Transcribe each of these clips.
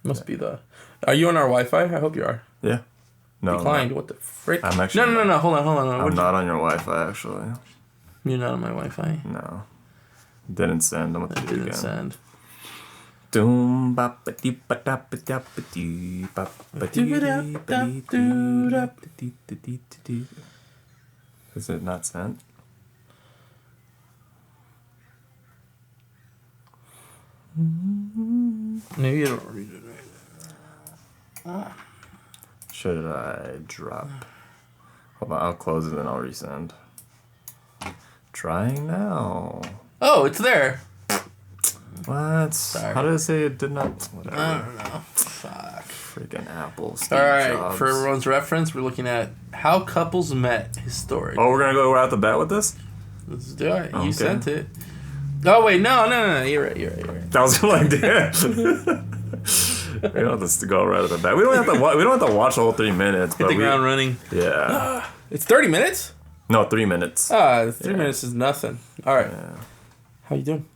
Must be the... Are you on our Wi-Fi? I hope you are. Yeah. No. Declined. What the frick? I'm actually... No. Hold on. I'm not on your Wi-Fi, actually. You're not on my Wi-Fi? No. Didn't send. I'm going to do it again. Didn't send. Is it not sent? Maybe you don't read it right. Should I drop? Hold on, I'll close it and I'll resend. Trying now. Oh, it's there. What? Sorry. How did I say it did not? Whatever. I don't know. Fuck. Freaking Apple. All right, for everyone's reference, we're looking at how couples met historically. Oh, we're gonna go right out the bat with this? Let's do it. Okay. You sent it. Oh wait, no. You're right. That was like, damn. We don't have to go right out the bat. We don't have to watch the whole 3 minutes. Hit the ground running. Yeah. It's 30 minutes. No, 3 minutes. 3 minutes is nothing. All right. Yeah. How you doing?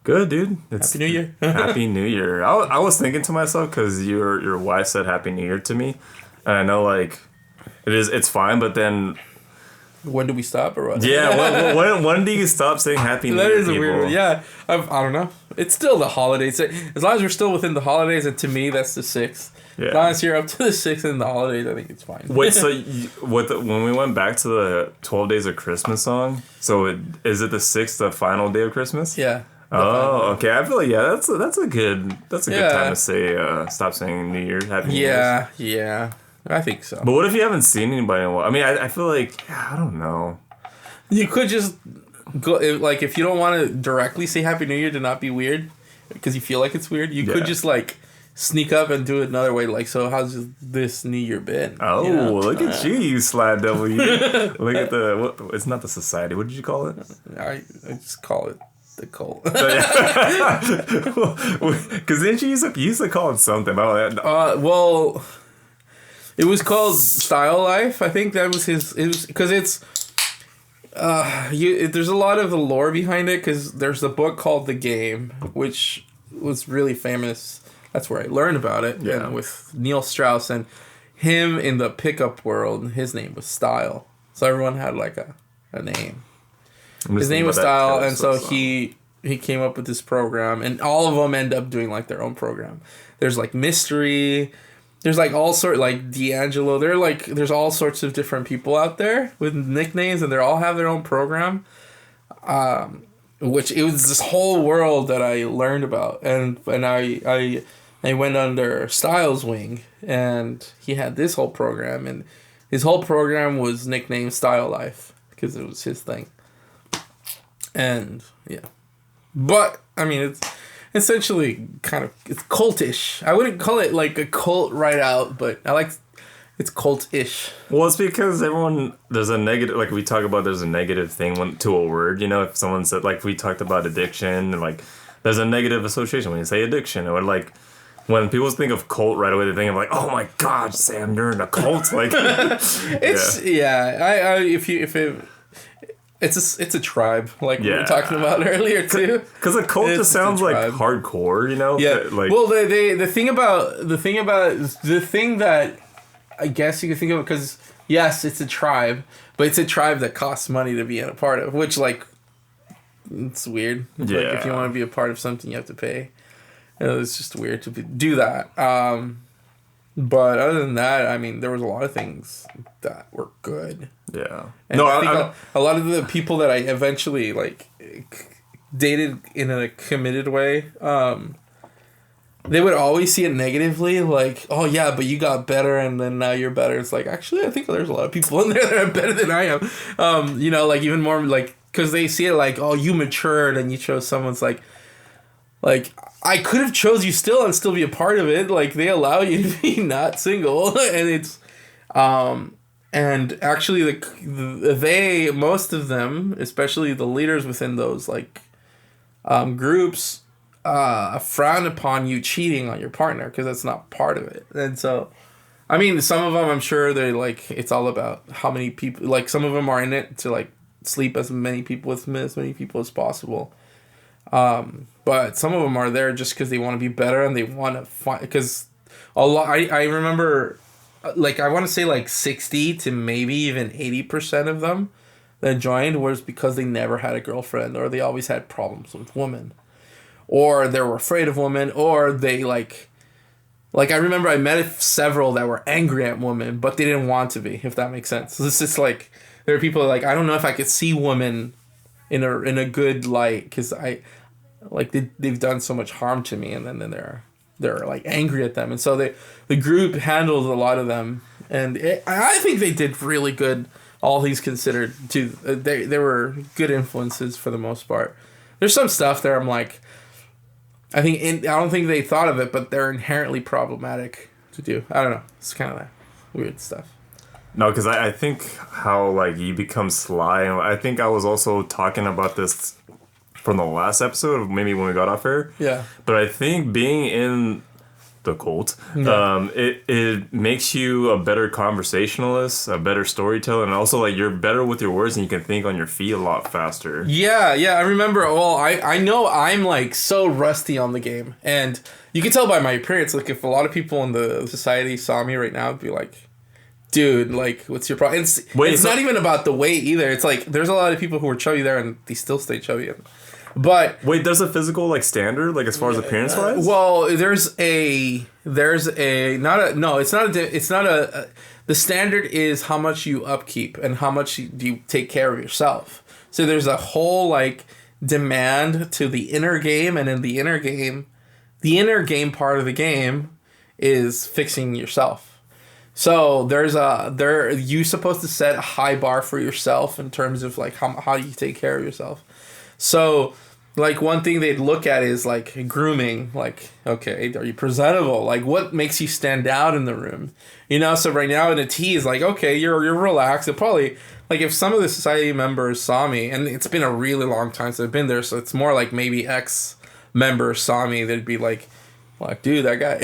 Good, dude. Happy New Year. Happy New Year. I was thinking to myself, because your wife said Happy New Year to me, and I know like it's fine, but then when do we stop or what? yeah, when do you stop saying Happy New Year? That is a weird. Yeah, I don't know. It's still the holidays. As long as we're still within the holidays, and to me that's the 6th. Yeah. As long as you're up to the 6th in the holidays, I think it's fine. Wait, so when we went back to the 12 Days of Christmas song, so is it the 6th, the final day of Christmas? Yeah. Oh, okay. I feel like that's a good time to say stop saying New Year, Happy New Year. Yeah. I think so. But what if you haven't seen anybody in a while? I mean, I feel like I don't know. You could just go like if you don't want to directly say Happy New Year to not be weird, because you feel like it's weird. You could just like sneak up and do it another way. Like, so how's this New Year been? Oh, you know? Look at you slide W. Look at it's not the society. What did you call it? I just call it the cult. Because then you used to call it something. Well, it was called Style Life. I think that was his. It was because it's. There's a lot of the lore behind it, because there's a book called The Game, which was really famous. That's where I learned about it. Yeah. And with Neil Strauss, and him in the pickup world, his name was Style. So everyone had like a name. His name was Style, and so he came up with this program, and all of them end up doing like their own program. There's like Mystery, there's like all sort like D'Angelo. There's all sorts of different people out there with nicknames, and they all have their own program. Which it was this whole world that I learned about, and I went under Styles' wing, and he had this whole program, and his whole program was nicknamed Style Life because it was his thing. And yeah, but I mean it's essentially it's cultish. I wouldn't call it like a cult right out, but it's cult-ish. Well, it's because there's a negative, like we talk about, there's a negative thing to a word, you know, if someone said, like we talked about addiction, and like there's a negative association when you say addiction, or like when people think of cult right away, they think of like, oh my God, Sam, you're in a cult. Like, It's a tribe, like we were talking about earlier too. Because a cult just sounds like hardcore, you know. Yeah. Like, well, the thing that I guess you could think of, because yes, it's a tribe, but it's a tribe that costs money to be a part of, which like it's weird. Yeah. Like if you want to be a part of something, you have to pay. It's just weird to do that. But other than that, I mean, there was a lot of things that were good. Yeah. And I think a lot of the people that I eventually like dated in a committed way, they would always see it negatively, like, oh yeah, but you got better and then now you're better. It's like, actually, I think there's a lot of people in there that are better than I am. You know, like even more like, because they see it like, oh, you matured and you chose someone's like I could have chose you still and still be a part of it. Like they allow you to be not single, and it's, and actually most of them, especially the leaders within those like, groups, frown upon you cheating on your partner because that's not part of it. And so, I mean, some of them I'm sure they're like, it's all about how many people. Like some of them are in it to like sleep as many people with as many people as possible. But some of them are there just because they want to be better and they want to find, because a lot. I remember, like, I want to say like 60 to maybe even 80% of them that joined was because they never had a girlfriend, or they always had problems with women, or they were afraid of women, or they like I remember I met several that were angry at women, but they didn't want to be, if that makes sense. So it's just like, there are people like, I don't know if I could see women in a good light, because they've done so much harm to me, and then they're like angry at them, and so the group handled a lot of them, and I think they did really good, all things considered. Too, they were good influences for the most part. There's some stuff there I'm like, I don't think they thought of it, but they're inherently problematic to do. I don't know. It's kind of that weird stuff. No, because I think how, like, you become sly. And I think I was also talking about this from the last episode, maybe when we got off air. Yeah. But I think being in the cult, it makes you a better conversationalist, a better storyteller, and also, like, you're better with your words and you can think on your feet a lot faster. Yeah, I remember. Well, I know I'm like so rusty on the game, and you can tell by my appearance. Like, if a lot of people in the society saw me right now, it'd be like, dude, like, what's your problem? It's not even about the weight either. It's like, there's a lot of people who are chubby there and they still stay chubby. But wait, there's a physical, like, standard, like, as far as appearance wise? Well, the standard is how much you upkeep and how much do you take care of yourself. So there's a whole, like, demand to the inner game, and in the inner game part of the game is fixing yourself. So you're supposed to set a high bar for yourself in terms of, like, how you take care of yourself. So, like, one thing they'd look at is, like, grooming. Like, okay, are you presentable? Like, what makes you stand out in the room? You know, so right now in a T is like, okay, you're relaxed. It probably, like, if some of the society members saw me, and it's been a really long time since I've been there, so it's more like maybe ex-members saw me, they'd be like, dude, that guy,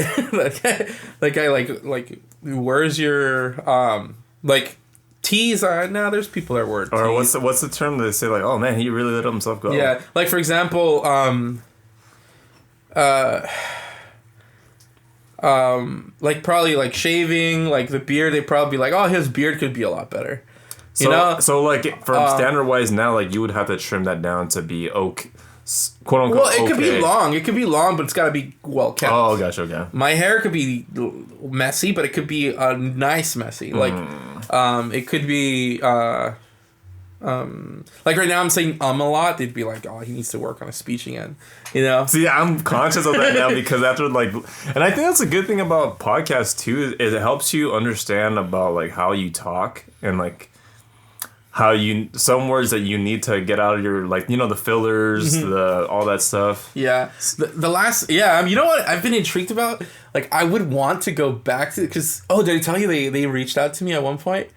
that guy, like, where's your, like, T's are now. There's people that word. Or what's the term that they say, like, oh man, he really let himself go? Yeah, like, for example, like, probably, like, shaving, like, the beard. They probably be like, oh, his beard could be a lot better. You know? So, like, from standard wise now, like, you would have to trim that down to be okay, quote unquote. Well, it could be long. It could be long, but it's got to be well kept. Oh, gotcha. Okay. My hair could be messy, but it could be a nice messy. Like, it could be like, right now I'm saying a lot. They'd be like, oh, he needs to work on his speech again. You know? See, I'm conscious of that now because after, like, and I think that's a good thing about podcasts too, is it helps you understand about, like, how you talk and, like, how some words that you need to get out of your, like, you know, the fillers, all that stuff. Yeah. You know what I've been intrigued about? Like, I would want to go back to, because, did I tell you they reached out to me at one point?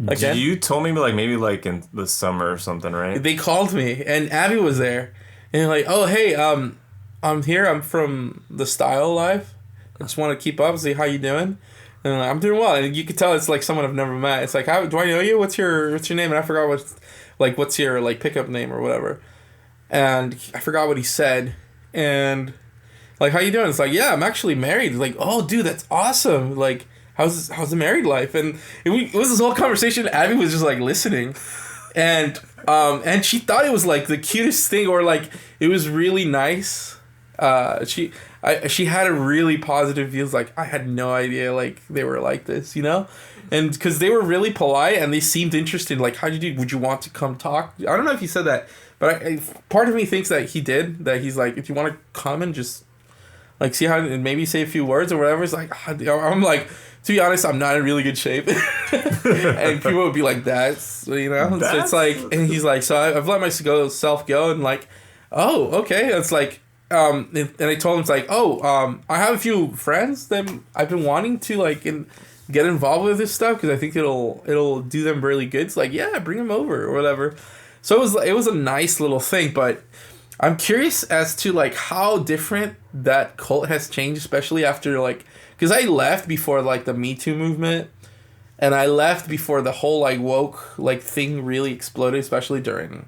Again? You told me, like, maybe, like, in the summer or something, right? They called me, and Abby was there. And they're like, oh, hey, I'm here. I'm from The Style Live. I just want to keep up and see how you doing. And I'm like, I'm doing well. And you could tell it's like someone I've never met. It's like, how do I know you? What's your name? And I forgot what's your, like, pickup name or whatever. And I forgot what he said. And, like, how you doing? It's like, yeah, I'm actually married. Like, oh, dude, that's awesome. Like, how's the married life? And it was this whole conversation. Abby was just, like, listening. And she thought it was, like, the cutest thing, or, like, it was really nice. She had a really positive views. Like, I had no idea, like, they were like this, you know? And because they were really polite and they seemed interested. Like, how'd you do? Would you want to come talk? I don't know if he said that, but part of me thinks that he did. That he's like, if you want to come and just, like, see how, and maybe say a few words or whatever. It's like, I'm like, to be honest, I'm not in really good shape. And people would be like, that's, you know? So it's like, and he's like, so I've let myself go, and, like, oh, okay. It's like, and I told him, it's like, I have a few friends that I've been wanting to, like, get involved with this stuff because I think it'll do them really good. It's like, yeah, bring them over or whatever. So it was a nice little thing, but I'm curious as to, like, how different that cult has changed, especially after, like, because I left before, like, the Me Too movement, and I left before the whole, like, woke, like, thing really exploded, especially during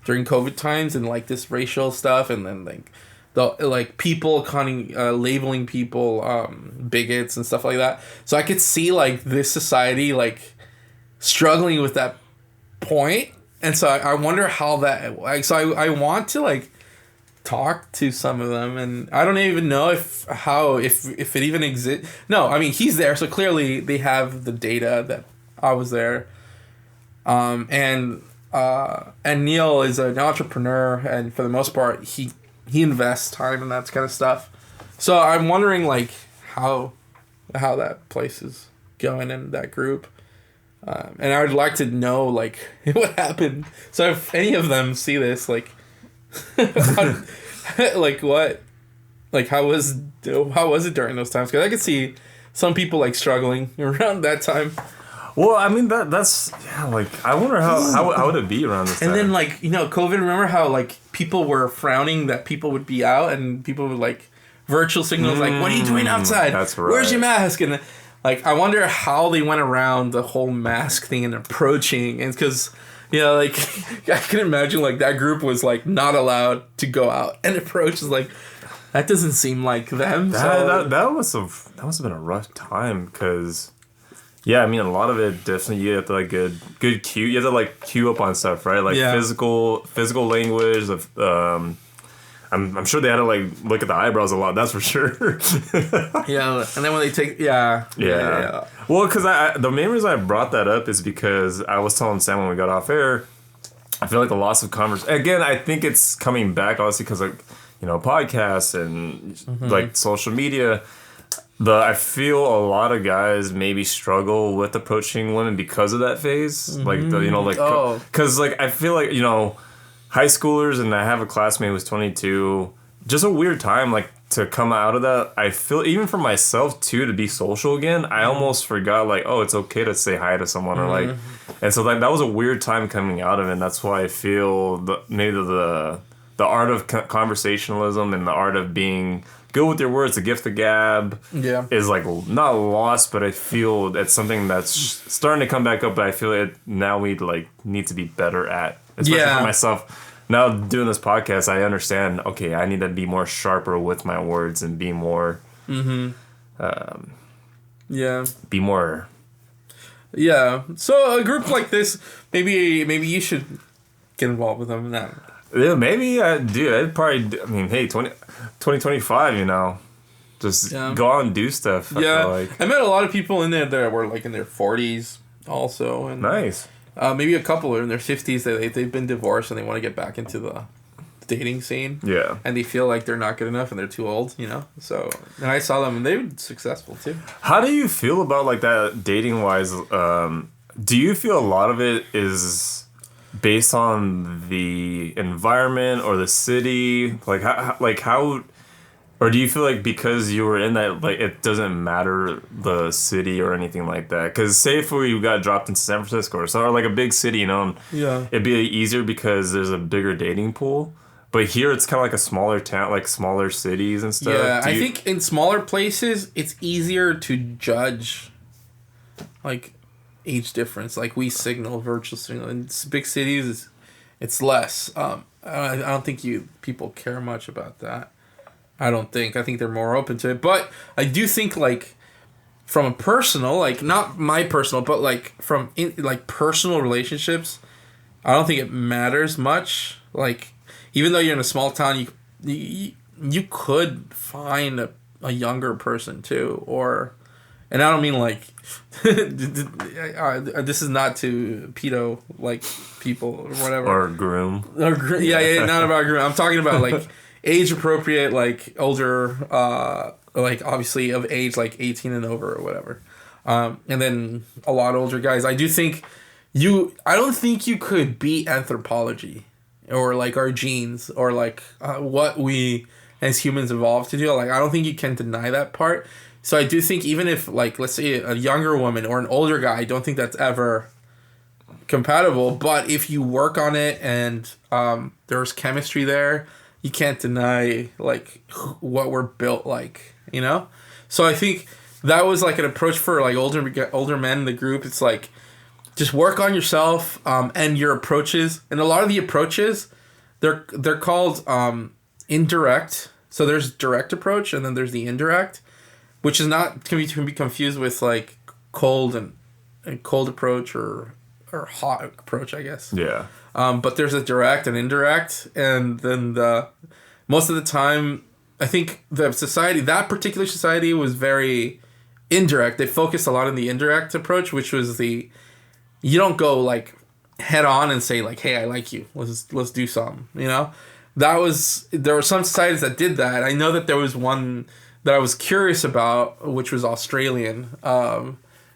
COVID times and, like, this racial stuff, and then, like, the like people labeling people bigots and stuff like that. So I could see like this society like struggling with that point, and so I wonder how that. Like, so I want to like talk to some of them, and I don't even know if it even exists. No, I mean he's there, so clearly they have the data that I was there. And Neil is an entrepreneur, and for the most part he invests time in that kind of stuff. So I'm wondering like how that place is going in that group. And I would like to know like what happened. So if any of them see this, like like what, like how was it during those times? Because I could see some people like struggling around that time. Well, I mean that's like I wonder how would it be around this time? And then like COVID. Remember how like people were frowning that people would be out, and people would like virtual signals like, "What are you doing outside? That's right. Where's your mask?" And like I wonder how they went around the whole mask thing and approaching, and because. Like, I can imagine, like, that group was, like, not allowed to go out and approach. Like, that doesn't seem like them. That must have been a rough time, because, yeah, I mean, a lot of it, definitely, you have to, like, good cue. You have to, like, cue up on stuff, right? Like, physical language, of, I'm sure they had to, like, look at the eyebrows a lot, that's for sure. Yeah, and then when they take... Yeah. Well, because the main reason I brought that up is because I was telling Sam when we got off air, I feel like the loss of conversation... Again, I think it's coming back, obviously, because, like, podcasts and, like, social media. I feel a lot of guys maybe struggle with approaching women because of that phase. Like, because, like, I feel like, high schoolers, and I have a classmate who's 22. Just a weird time, like, to come out of that. I feel, even for myself, too, to be social again, I almost forgot, like, oh, it's okay to say hi to someone, or, like... And so, like, that was a weird time coming out of it, and that's why I feel maybe the art of conversationalism and the art of being good with your words, the gift of gab, is, like, not lost, but I feel it's something that's starting to come back up, but I feel it now we, like, need to be better at. Especially for myself. Now doing this podcast, I understand, okay, I need to be more sharper with my words and be more... Be more... Yeah. So a group like this, maybe you should get involved with them now. Yeah, maybe I do. I'd probably... I mean, hey, 2025, just go out and do stuff. I met a lot of people in there that were, like, in their 40s also. And nice. Maybe a couple are in their 50s that they've been divorced and they want to get back into the dating scene. Yeah. And they feel like they're not good enough and they're too old, So, and I saw them and they were successful too. How do you feel about, like, that dating wise? Do you feel a lot of it is based on the environment or the city? Like, how or do you feel like because you were in that, like, it doesn't matter the city or anything like that? Because say if we got dropped into San Francisco or like a big city, it'd be easier because there's a bigger dating pool. But here it's kind of like a smaller town, like smaller cities and stuff. Yeah, I think in smaller places it's easier to judge, like, age difference. Like, we signal, virtual signal. In big cities, it's less. I don't think people care much about that. I think they're more open to it. But I do think, like, from a personal, like, not my personal, but, like, from, like, personal relationships, I don't think it matters much. Like, even though you're in a small town, you could find a younger person, too. And I don't mean, like, this is not to pedo, like, people or whatever. Or groom. Yeah, not about groom. I'm talking about, like... age appropriate, like, older, like, obviously of age, like 18 and over or whatever. And then a lot older guys. I don't think you could beat anthropology or, like, our genes or, like, what we as humans evolved to do. Like, I don't think you can deny that part. So I do think even if, like, let's say a younger woman or an older guy, I don't think that's ever compatible. But if you work on it and there's chemistry there, you can't deny, like, what we're built like, So I think that was, like, an approach for, like, older men in the group. It's like, just work on yourself and your approaches. And a lot of the approaches, they're called indirect So there's direct approach, and then there's the indirect, which is not can be confused with like cold and cold approach or hot approach, I guess. Yeah. But there's a direct and indirect, and then most of the time, I think that particular society was very indirect. They focused a lot on the indirect approach, which was you don't go like head on and say like, hey, I like you. Let's do something. You know, there were some societies that did that. I know that there was one that I was curious about, which was Australian. I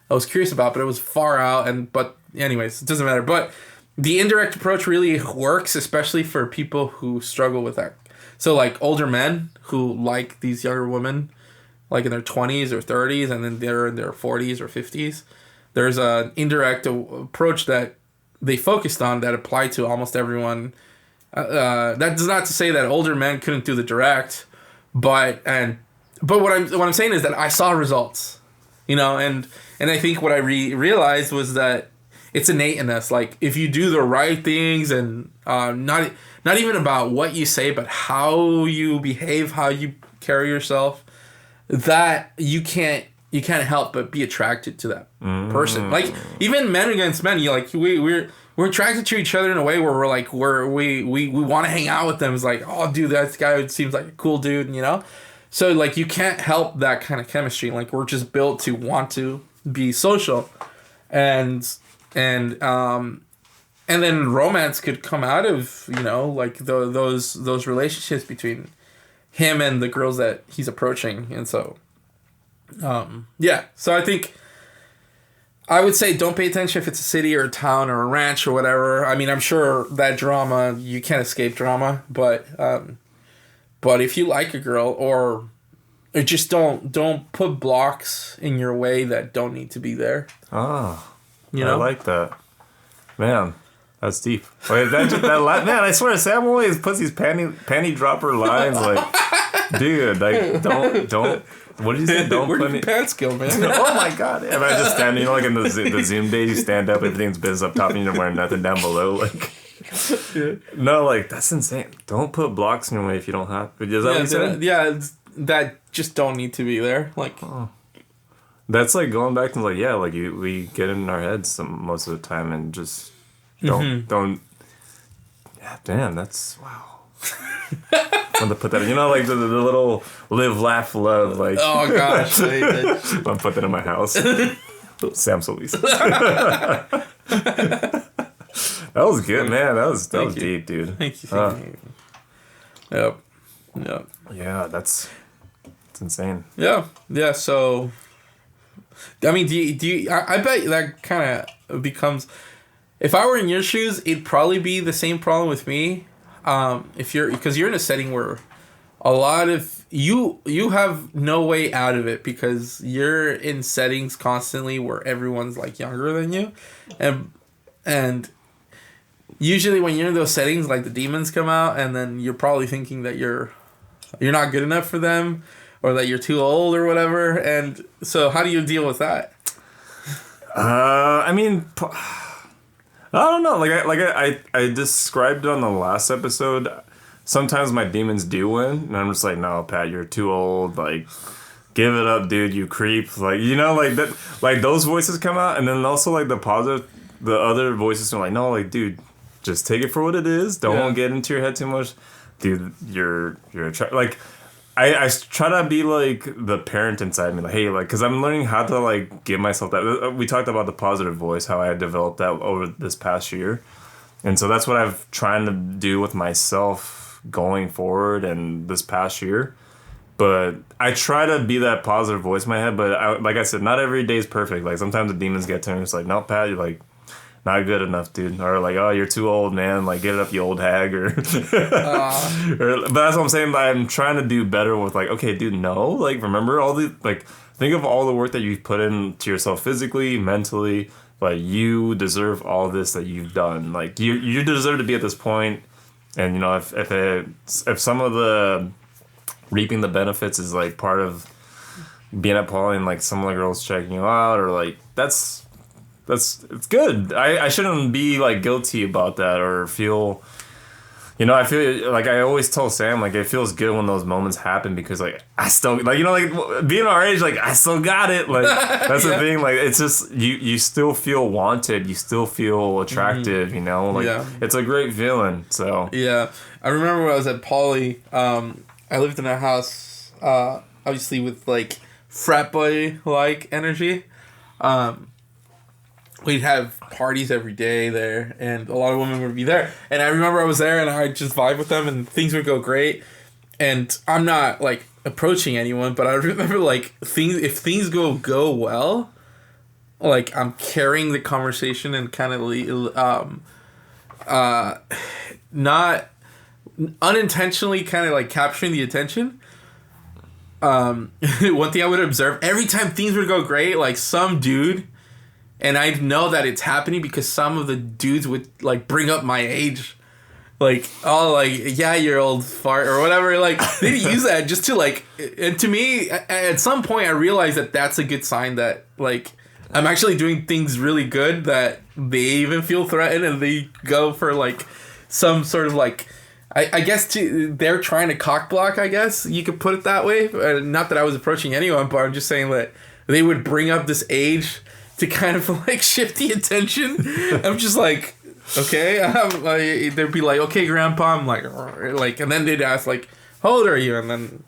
was curious about, but it was far out. But anyways, it doesn't matter. But the indirect approach really works, especially for people who struggle with that. So like older men who like these younger women, like in their 20s or 30s, and then they're in their 40s or 50s. There's an indirect approach that they focused on that applied to almost everyone. That's not to say that older men couldn't do the direct, but what I'm saying is that I saw results, you know, and I think what I realized was that it's innate in us. Like if you do the right things, and not even about what you say, but how you behave, how you carry yourself, that you can't help but be attracted to that person. Like even men against men, we're attracted to each other in a way where we're like we want to hang out with them. It's like, oh dude, that guy seems like a cool dude, you know. So like you can't help that kind of chemistry. Like we're just built to want to be social, and then romance could come out of, you know, like those relationships between him and the girls that he's approaching. And so so I think I would say don't pay attention if it's a city or a town or a ranch or whatever. I mean, I'm sure that drama, you can't escape drama, but if you like a girl, or just don't put blocks in your way that don't need to be there. You know? I like that. Man, that's deep. Wait, man, I swear to Sam always puts these panty dropper lines like, dude, like don't. What did you say? Don't Where put did your pants go, man? Oh my god! If I just stand, you know, like in the Zoom days, you stand up, everything's biz up top, and you're wearing nothing down below. Like, no, like that's insane. Don't put blocks in your way if you don't have to. Is that what you said? Yeah, that just don't need to be there. Like, that's like going back to like we get in our heads most of the time and just don't. Yeah, damn, that's wow. I want to put that in, you know, like the little live, laugh, love, like. Oh gosh, I'm put that in my house. Sam Solis. That was good, man. That was deep, dude. Thank you. Yep. Yeah, that's insane. Yeah. So, I mean, do you? I bet that kind of becomes. If I were in your shoes, it'd probably be the same problem with me. Because you're in a setting where a lot of you have no way out of it, because you're in settings constantly where everyone's like younger than you, and usually when you're in those settings, like the demons come out, and then you're probably thinking that you're not good enough for them, or that you're too old or whatever. And so how do you deal with that? I mean, I don't know. Like I described on the last episode, sometimes my demons do win, and I'm just like, no, Pat, you're too old. Like, give it up, dude. You creep. Like, you know, like that. Like those voices come out, and then also like the other voices are like, no, like, dude, just take it for what it is. Don't get into your head too much, dude. You're like. I try to be like the parent inside me, like, hey, like, because I'm learning how to like give myself that. We talked about the positive voice, how I had developed that over this past year, and so that's what I've trying to do with myself going forward and this past year. But I try to be that positive voice in my head, but like I said, not every day is perfect. Like sometimes the demons get to me, it's like, no, Pat, you're like not good enough, dude. Or like, oh, you're too old, man. Like, get it up, you old hag. But that's what I'm saying. I'm trying to do better with like, okay, dude, no. Like, remember all the, like, think of all the work that you've put into yourself physically, mentally. Like, you deserve all this that you've done. Like, you deserve to be at this point. And, you know, if some of the reaping the benefits is like part of being at Poly and like some of the girls checking you out, or like, it's good. I shouldn't be like guilty about that or feel, You know, I feel like I always tell Sam, like, it feels good when those moments happen because, like, I still, like, you know, like, being our age, like, I still got it. Like, that's the thing. Like, it's just, you still feel wanted. You still feel attractive, you know? Like, it's a great feeling, so. Yeah. I remember when I was at Poly, I lived in a house, obviously, with, like, frat boy-like energy. We'd have parties every day there, and a lot of women would be there. And I remember I was there, and I'd just vibe with them, and things would go great. And I'm not, like, approaching anyone, but I remember, like, if things go well, like, I'm carrying the conversation and kind of, not unintentionally kind of, like, capturing the attention. One thing I would observe, every time things would go great, like, some dude... And I know that it's happening because some of the dudes would, like, bring up my age. Like, oh, like, yeah, you're old fart or whatever. Like, they'd use that just to, like... And to me, at some point, I realized that that's a good sign that, like, I'm actually doing things really good, that they even feel threatened and they go for, like, some sort of, like... I guess they're trying to cock block, I guess. You could put it that way. Not that I was approaching anyone, but I'm just saying that they would bring up this age... to kind of, like, shift the attention. I'm just like, okay. They'd be like, okay, Grandpa. I'm like, and then they'd ask, like, how old are you? And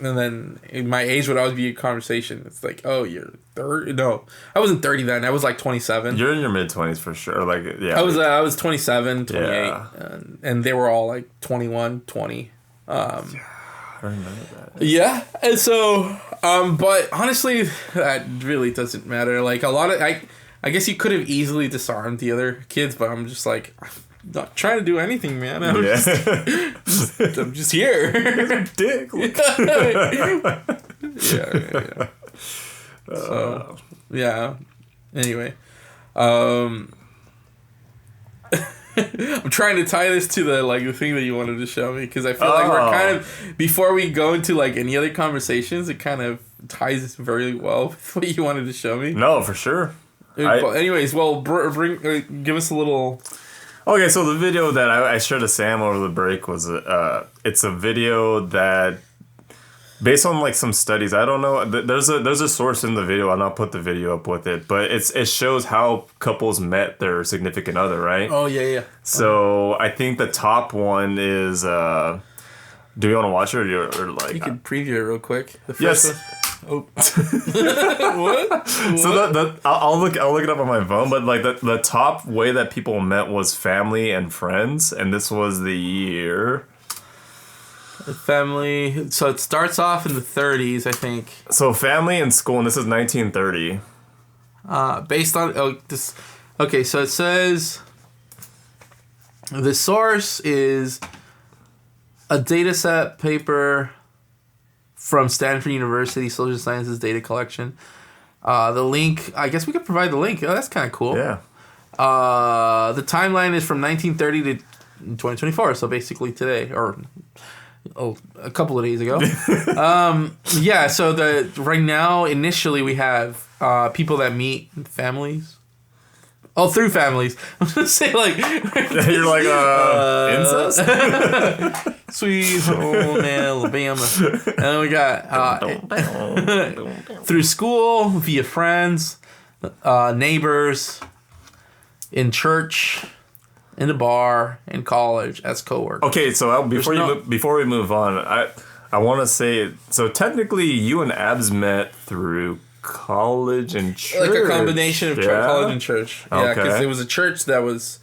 then my age would always be a conversation. It's like, oh, you're 30? No, I wasn't 30 then. I was, like, 27. You're in your mid-20s for sure. Like, yeah. I was 27, 28. And they were all, like, 21, 20. I remember that. Yeah, and so, but honestly, that really doesn't matter. Like, a lot of, I guess you could have easily disarmed the other kids, but I'm just like, I'm not trying to do anything, man. I'm just here. Dick. Yeah. So, yeah. Anyway, I'm trying to tie this to the thing that you wanted to show me, because I feel like we're kind of, before we go into, like, any other conversations, it kind of ties very well with what you wanted to show me. No, for sure. Anyways, well, give us a little... Okay, so the video that I shared to Sam over the break was, it's a video that, based on, like, some studies, I don't know, there's a source in the video, I'll not put the video up with it, but it shows how couples met their significant other, right? Oh, yeah. So, I think the top one is, do you want to watch it, or like... You can preview it real quick. The first yes. one. Oh. What? So, I'll look it up on my phone, but, like, the top way that people met was family and friends, and this was the year... Family. So it starts off in the 30s, I think. So family and school, and this is 1930. Based on this. Okay, so it says the source is a dataset paper from Stanford University Social Sciences Data Collection. The link, I guess we could provide the link. Oh, that's kind of cool. Yeah. The timeline is from 1930 to 2024, so basically today, or a couple of days ago. Yeah, so right now, initially, we have people that meet families. Oh, through families. I'm going to say, like... You're like, incest? Sweet home Alabama. And then we got through school, via friends, neighbors, in church... in the bar, in college, as co-workers. Okay, so before we move on, I want to say, so technically you and Abs met through college and church. Like a combination of college and church. Yeah, because it was a church that was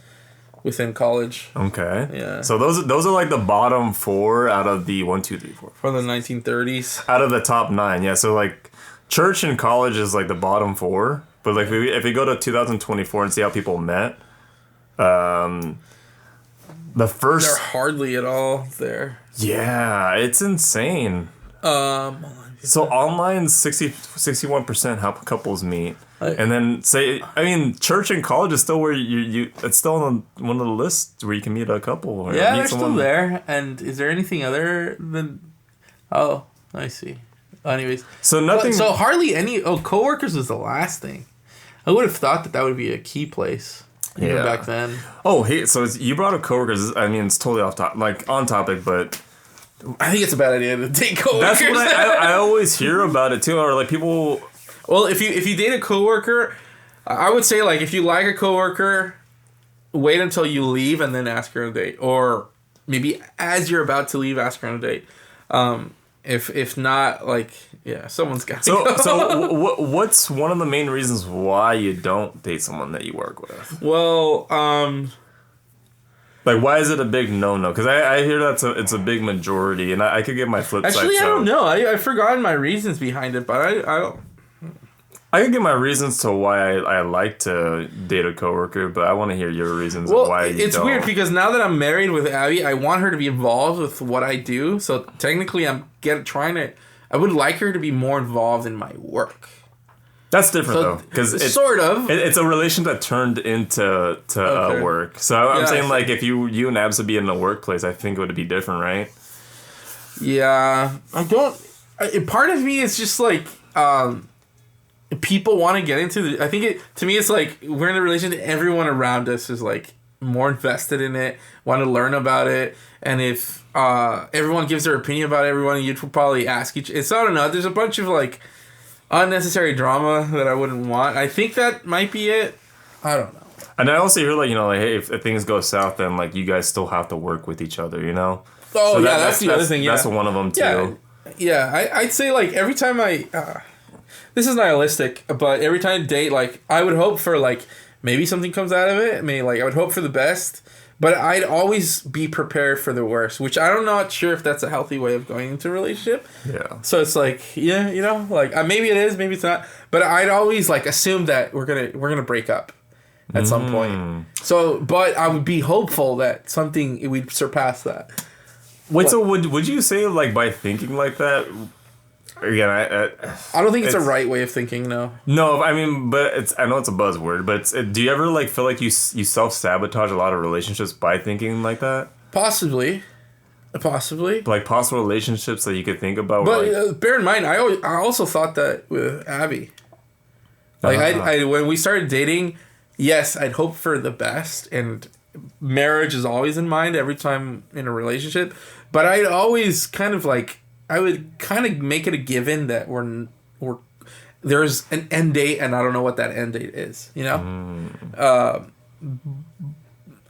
within college. Okay. Yeah. So those are like the bottom 4 out of the 1, 2, 3, 4. From the 1930s. Out of the top 9, yeah. So like church and college is like the bottom 4. But like if we go to 2024 and see how people met, the first... They're hardly at all there. Yeah, it's insane. So online, 61% how couples meet. And then church and college is still where you it's still on one of the lists where you can meet a couple. Or yeah, meet they're someone. still there. And is there anything other than... Oh, I see. Anyways. So nothing... So hardly any... Oh, coworkers was the last thing. I would have thought that would be a key place. even back then. Oh, hey, so you brought up coworkers. I mean, it's totally off topic, like on topic, but I think it's a bad idea to date coworkers. that's what I always hear about it too, or like people. Well, if you date a coworker, I would say like if you like a coworker, wait until you leave and then ask her on a date, or maybe as you're about to leave, ask her on a date. If not, like, yeah, someone's got to go. So what's one of the main reasons why you don't date someone that you work with? Well, like, why is it a big no-no? Because I hear it's a big majority, and I could get my flip side. Actually, I don't know. I've forgotten my reasons behind it, but I don't. I could give my reasons to why I like to date a coworker, but I want to hear your reasons of why you it's don't. weird because now that I'm married with Abby, I want her to be involved with what I do. So technically, I would like her to be more involved in my work. That's different though, because it's sort of. It's a relation that turned into work. So I'm saying like if you and Abs would be in the workplace, I think it would be different, right? Yeah, I don't. Part of me is just like. People want to get into I think to me it's like we're in a relationship. Everyone around us is like more invested in it, want to learn about it, and if everyone gives their opinion about everyone, you'd probably ask each. It's I don't know. There's a bunch of like unnecessary drama that I wouldn't want. I think that might be it. I don't know. And I also hear like like hey, if things go south, then like you guys still have to work with each other, Oh so that's the other thing. Yeah, that's one of them too. Yeah. I'd say like every time this is nihilistic, but every time I date, like, I would hope for, like, maybe something comes out of it. I mean, like, I would hope for the best, but I'd always be prepared for the worst, which I'm not sure if that's a healthy way of going into a relationship. Yeah. So it's like, yeah, like, maybe it is, maybe it's not, but I'd always, like, assume that we're gonna break up at some point. So, but I would be hopeful that we'd surpass that. Wait, so would you say, like, by thinking like that... Again, I don't think it's a right way of thinking. No, I mean, but I know it's a buzzword, but do you ever like feel like you self-sabotage a lot of relationships by thinking like that? Possibly. Like possible relationships that you could think about. But bear in mind, I also thought that with Abby. Like I when we started dating, yes, I'd hope for the best, and marriage is always in mind every time in a relationship. But I'd always kind of like. I would kind of make it a given that there's an end date, and I don't know what that end date is. Yeah,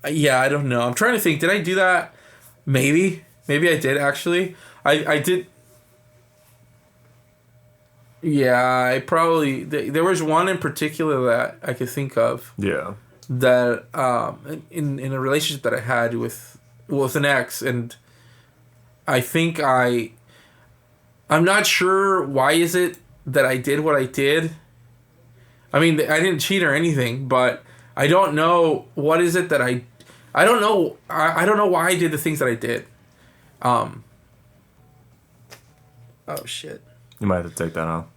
I don't know. I'm trying to think. Did I do that? Maybe I did actually. I did. Yeah, I probably. There was one in particular that I could think of. Yeah. That in a relationship that I had with an ex, and I think I'm not sure why is it that I did what I did. I mean, I didn't cheat or anything, but I don't know what is it that I don't know. I don't know why I did the things that I did. Oh shit. You might have to take that out.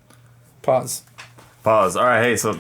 Pause. All right. Hey, so.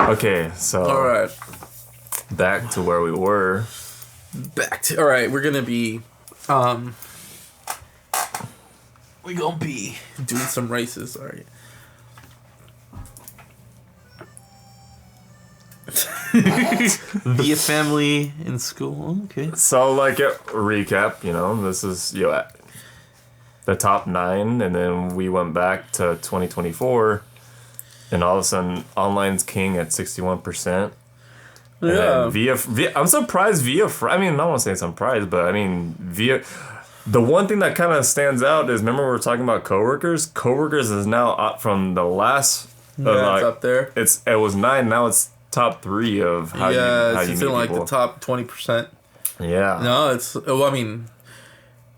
Okay, so all right, back to where we were. All right, we're gonna be doing some races. All right. Be a family in school. Okay. So like a recap, this is the top 9, and then we went back to 2024. And all of a sudden, online's king at 61%. Yeah. Via, I'm surprised I mean, I don't want to say surprised, but I mean, the one thing that kind of stands out is, remember we were talking about coworkers? Coworkers is now up from the last... it's up there. It was 9, now it's top 3 of how you meet people. Like the top 20%. Yeah. No, it's... Well, I mean...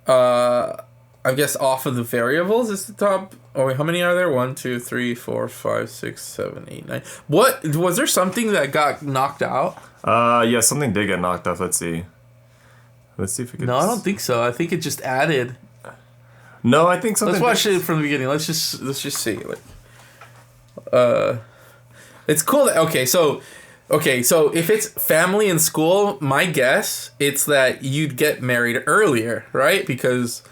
I guess off of the variables, it's the top... Oh wait, how many are there? 1, 2, 3, 4, 5, 6, 7, 8, 9. What was there something that got knocked out? Yeah, something did get knocked off. Let's see. Let's see if we can. No, I don't think so. I think it just added. No, I think something. Let's watch it from the beginning. Let's just see. Like, it's cool that okay, so if it's family and school, my guess it's that you'd get married earlier, right? Because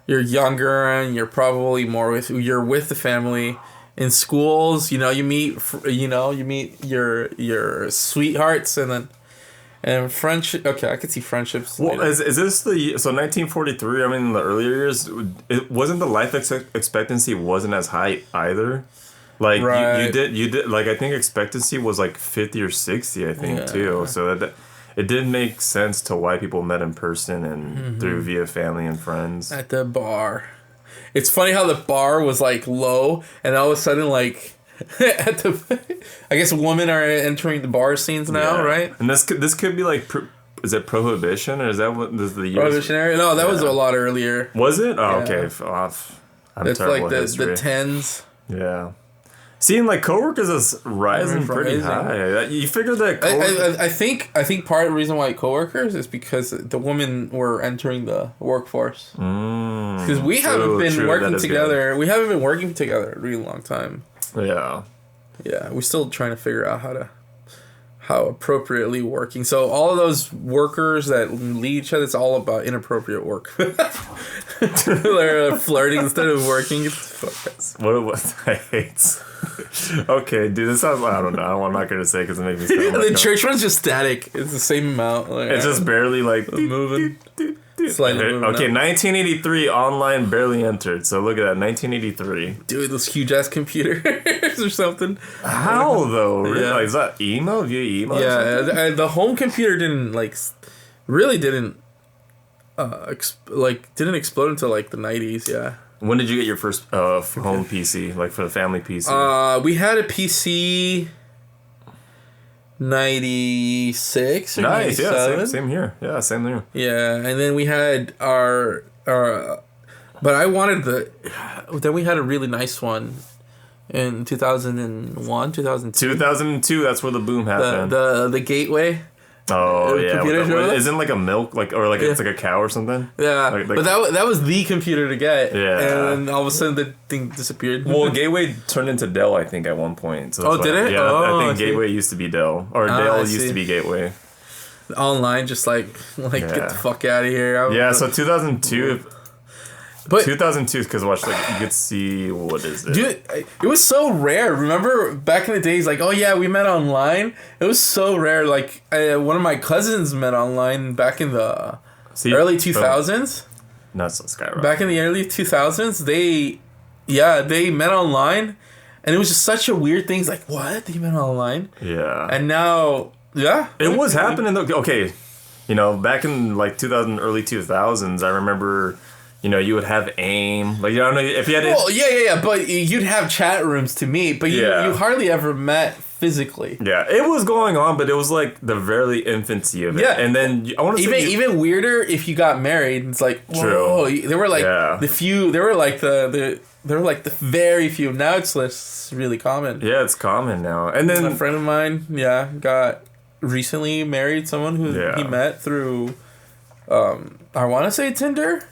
you're younger and you're probably you're with the family. In schools, you meet your sweethearts and friendship. Okay, I could see friendships. Well, is this 1943? I mean, in the earlier years, it wasn't the life expectancy wasn't as high either. Like right. you did like I think expectancy was like 50 or 60, I think too. So that it did make sense to why people met in person and through via family and friends at the bar. It's funny how the bar was like low, and all of a sudden like I guess women are entering the bar scenes now, right? And this could be like is it prohibition or is that what this the years? Prohibitionary? No, that was a lot earlier. Was it? Oh, okay. It's like the tens. Yeah. Seeing like coworkers is rising pretty high. You figure that. I think part of the reason why coworkers is because the women were entering the workforce. Because we haven't been working together. Good. We haven't been working together a really long time. Yeah. Yeah, we're still trying to figure out how appropriately working. So all of those workers that lead each other, it's all about inappropriate work. They're flirting instead of working. What was I hate. Okay, dude, this sounds. I don't know. I'm not gonna say because it makes me sound like the church one's just static. It's the same amount. Like, it's just barely like moving. Slightly moving. Okay, 1983 online barely entered. So look at that, 1983. Dude, those huge ass computers or something. How though? Really? Yeah. Like, is that email via email? Yeah, the home computer didn't didn't explode until like the 90s. Yeah. When did you get your first home PC, like for the family PC? We had a PC 96 or nice, 97. yeah, same here. Yeah, same here. Yeah, and then we had our but I wanted then we had a really nice one in 2001, 2002. 2002, that's where the boom happened. The gateway. Oh yeah, isn't like a milk it's like a cow or something? Yeah, but that was the computer to get. Yeah, and all of a sudden the thing disappeared. Well, Gateway turned into Dell, I think, at one point. So did it? Yeah, I think Gateway used to be Dell, or Dell used to be Gateway. Online, just get the fuck out of here. So 2002. But 2002, because watch, you could see what is it. Dude, it was so rare. Remember back in the days, like, oh yeah, we met online. It was so rare. Like, one of my cousins met online back in the early 2000s. Not so skyrocket. Back in the early 2000s, they met online, and it was just such a weird thing. It's like, what? They met online? Yeah. And now, it was happening. Okay, back in like early 2000s, I remember. You would have AIM. Like, I don't know if you had. Well, yeah. But you'd have chat rooms to meet, but you hardly ever met physically. Yeah, it was going on, but it was like the very infancy of it. Yeah, and then I want to say even weirder if you got married. It's like whoa, they were like the few. They were like the very few. Now it's less really common. Yeah, it's common now. And then a friend of mine, got recently married someone who he met through. I want to say Tinder.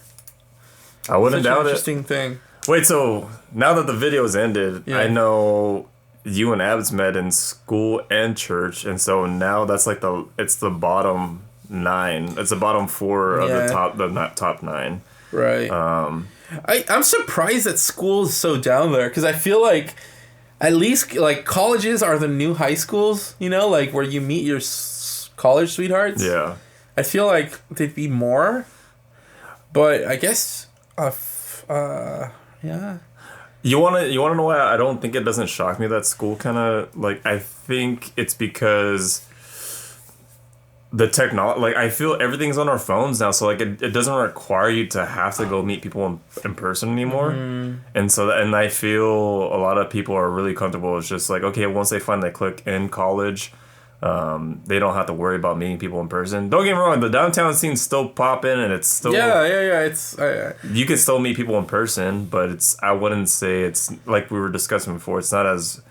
I wouldn't doubt it. Interesting thing. Wait, so now that the video's ended, I know you and Abs met in school and church, and so now that's like it's the bottom 9. It's the bottom 4 of the top 9. Right. I'm surprised that school is so down there because I feel like at least like colleges are the new high schools. Like where you meet your college sweethearts. Yeah. I feel like they'd be more, but I guess. Yeah. You wanna know why I don't think it doesn't shock me that school kind of like I think it's because the technology like I feel everything's on our phones now, so like it doesn't require you to have to go meet people in person anymore, and I feel a lot of people are really comfortable. It's just like okay, once they finally click in college, They don't have to worry about meeting people in person. Don't get me wrong, the downtown scene's still popping, and it's still It's you can still meet people in person, but I wouldn't say it's like we were discussing before. It's not as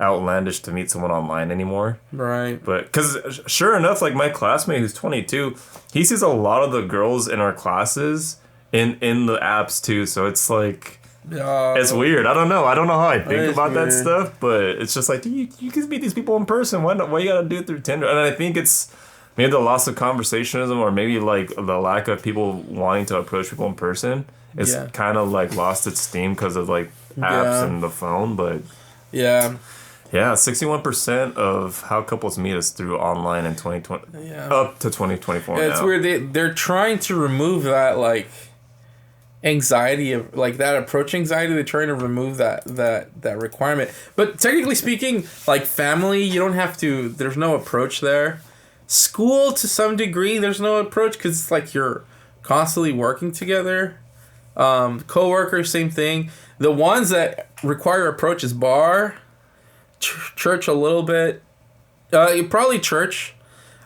outlandish to meet someone online anymore, right. But because sure enough, like my classmate who's 22, he sees a lot of the girls in our classes in the apps too. So it's like. It's weird. I don't know how I think about that stuff, but it's just like you can meet these people in person. Why you gotta do it through Tinder? And I think it's maybe the loss of conversationism, or maybe like the lack of people wanting to approach people in person. It's kind of like lost its steam because of like apps and the phone. But yeah, 61% of how couples meet is through online in 2020. Up to 2024. Yeah, it's weird. They're trying to remove that like. Anxiety of like that approach anxiety. They're trying to remove that requirement, but technically speaking, like family, you don't have to. There's no approach there. School, to some degree, there's no approach because it's like you're constantly working together. Co-workers, same thing. The ones that require approach is bar, church a little bit. Probably church.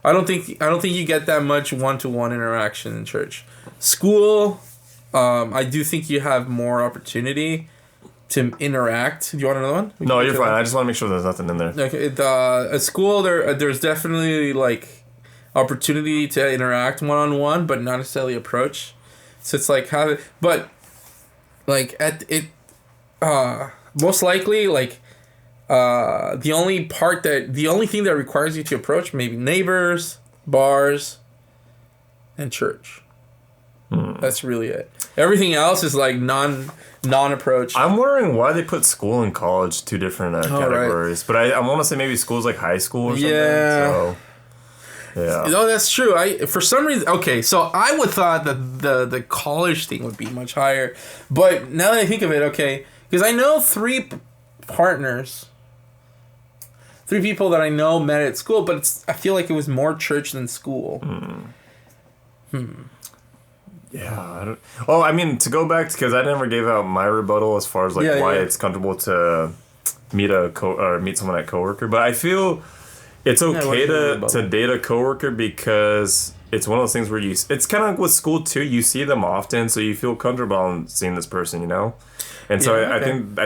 I don't think you get that much one-to-one interaction in church. School. I do think you have more opportunity to interact. Do you want another one? No, you're fine. I just want to make sure there's nothing in there. Okay. At school, there's definitely like opportunity to interact one-on-one, but not necessarily approach. So it's like but like most likely like the only thing that requires you to approach maybe neighbors, bars, and church. That's really it. Everything else is like non-approach. I'm wondering why they put school and college two different categories. Right. But I want to say maybe school's like high school or something. Yeah. So, yeah. No, that's true. For some reason, okay, so I would thought that the college thing would be much higher. But now that I think of it, okay, because I know 3 people that I know met at school, but I feel like it was more church than school. Yeah. I mean, to go back, because I never gave out my rebuttal as far as like why it's comfortable to meet someone at coworker, but I feel it's okay to date a coworker because it's one of those things where it's kind of like with school too. You see them often, so you feel comfortable in seeing this person, you know. And so I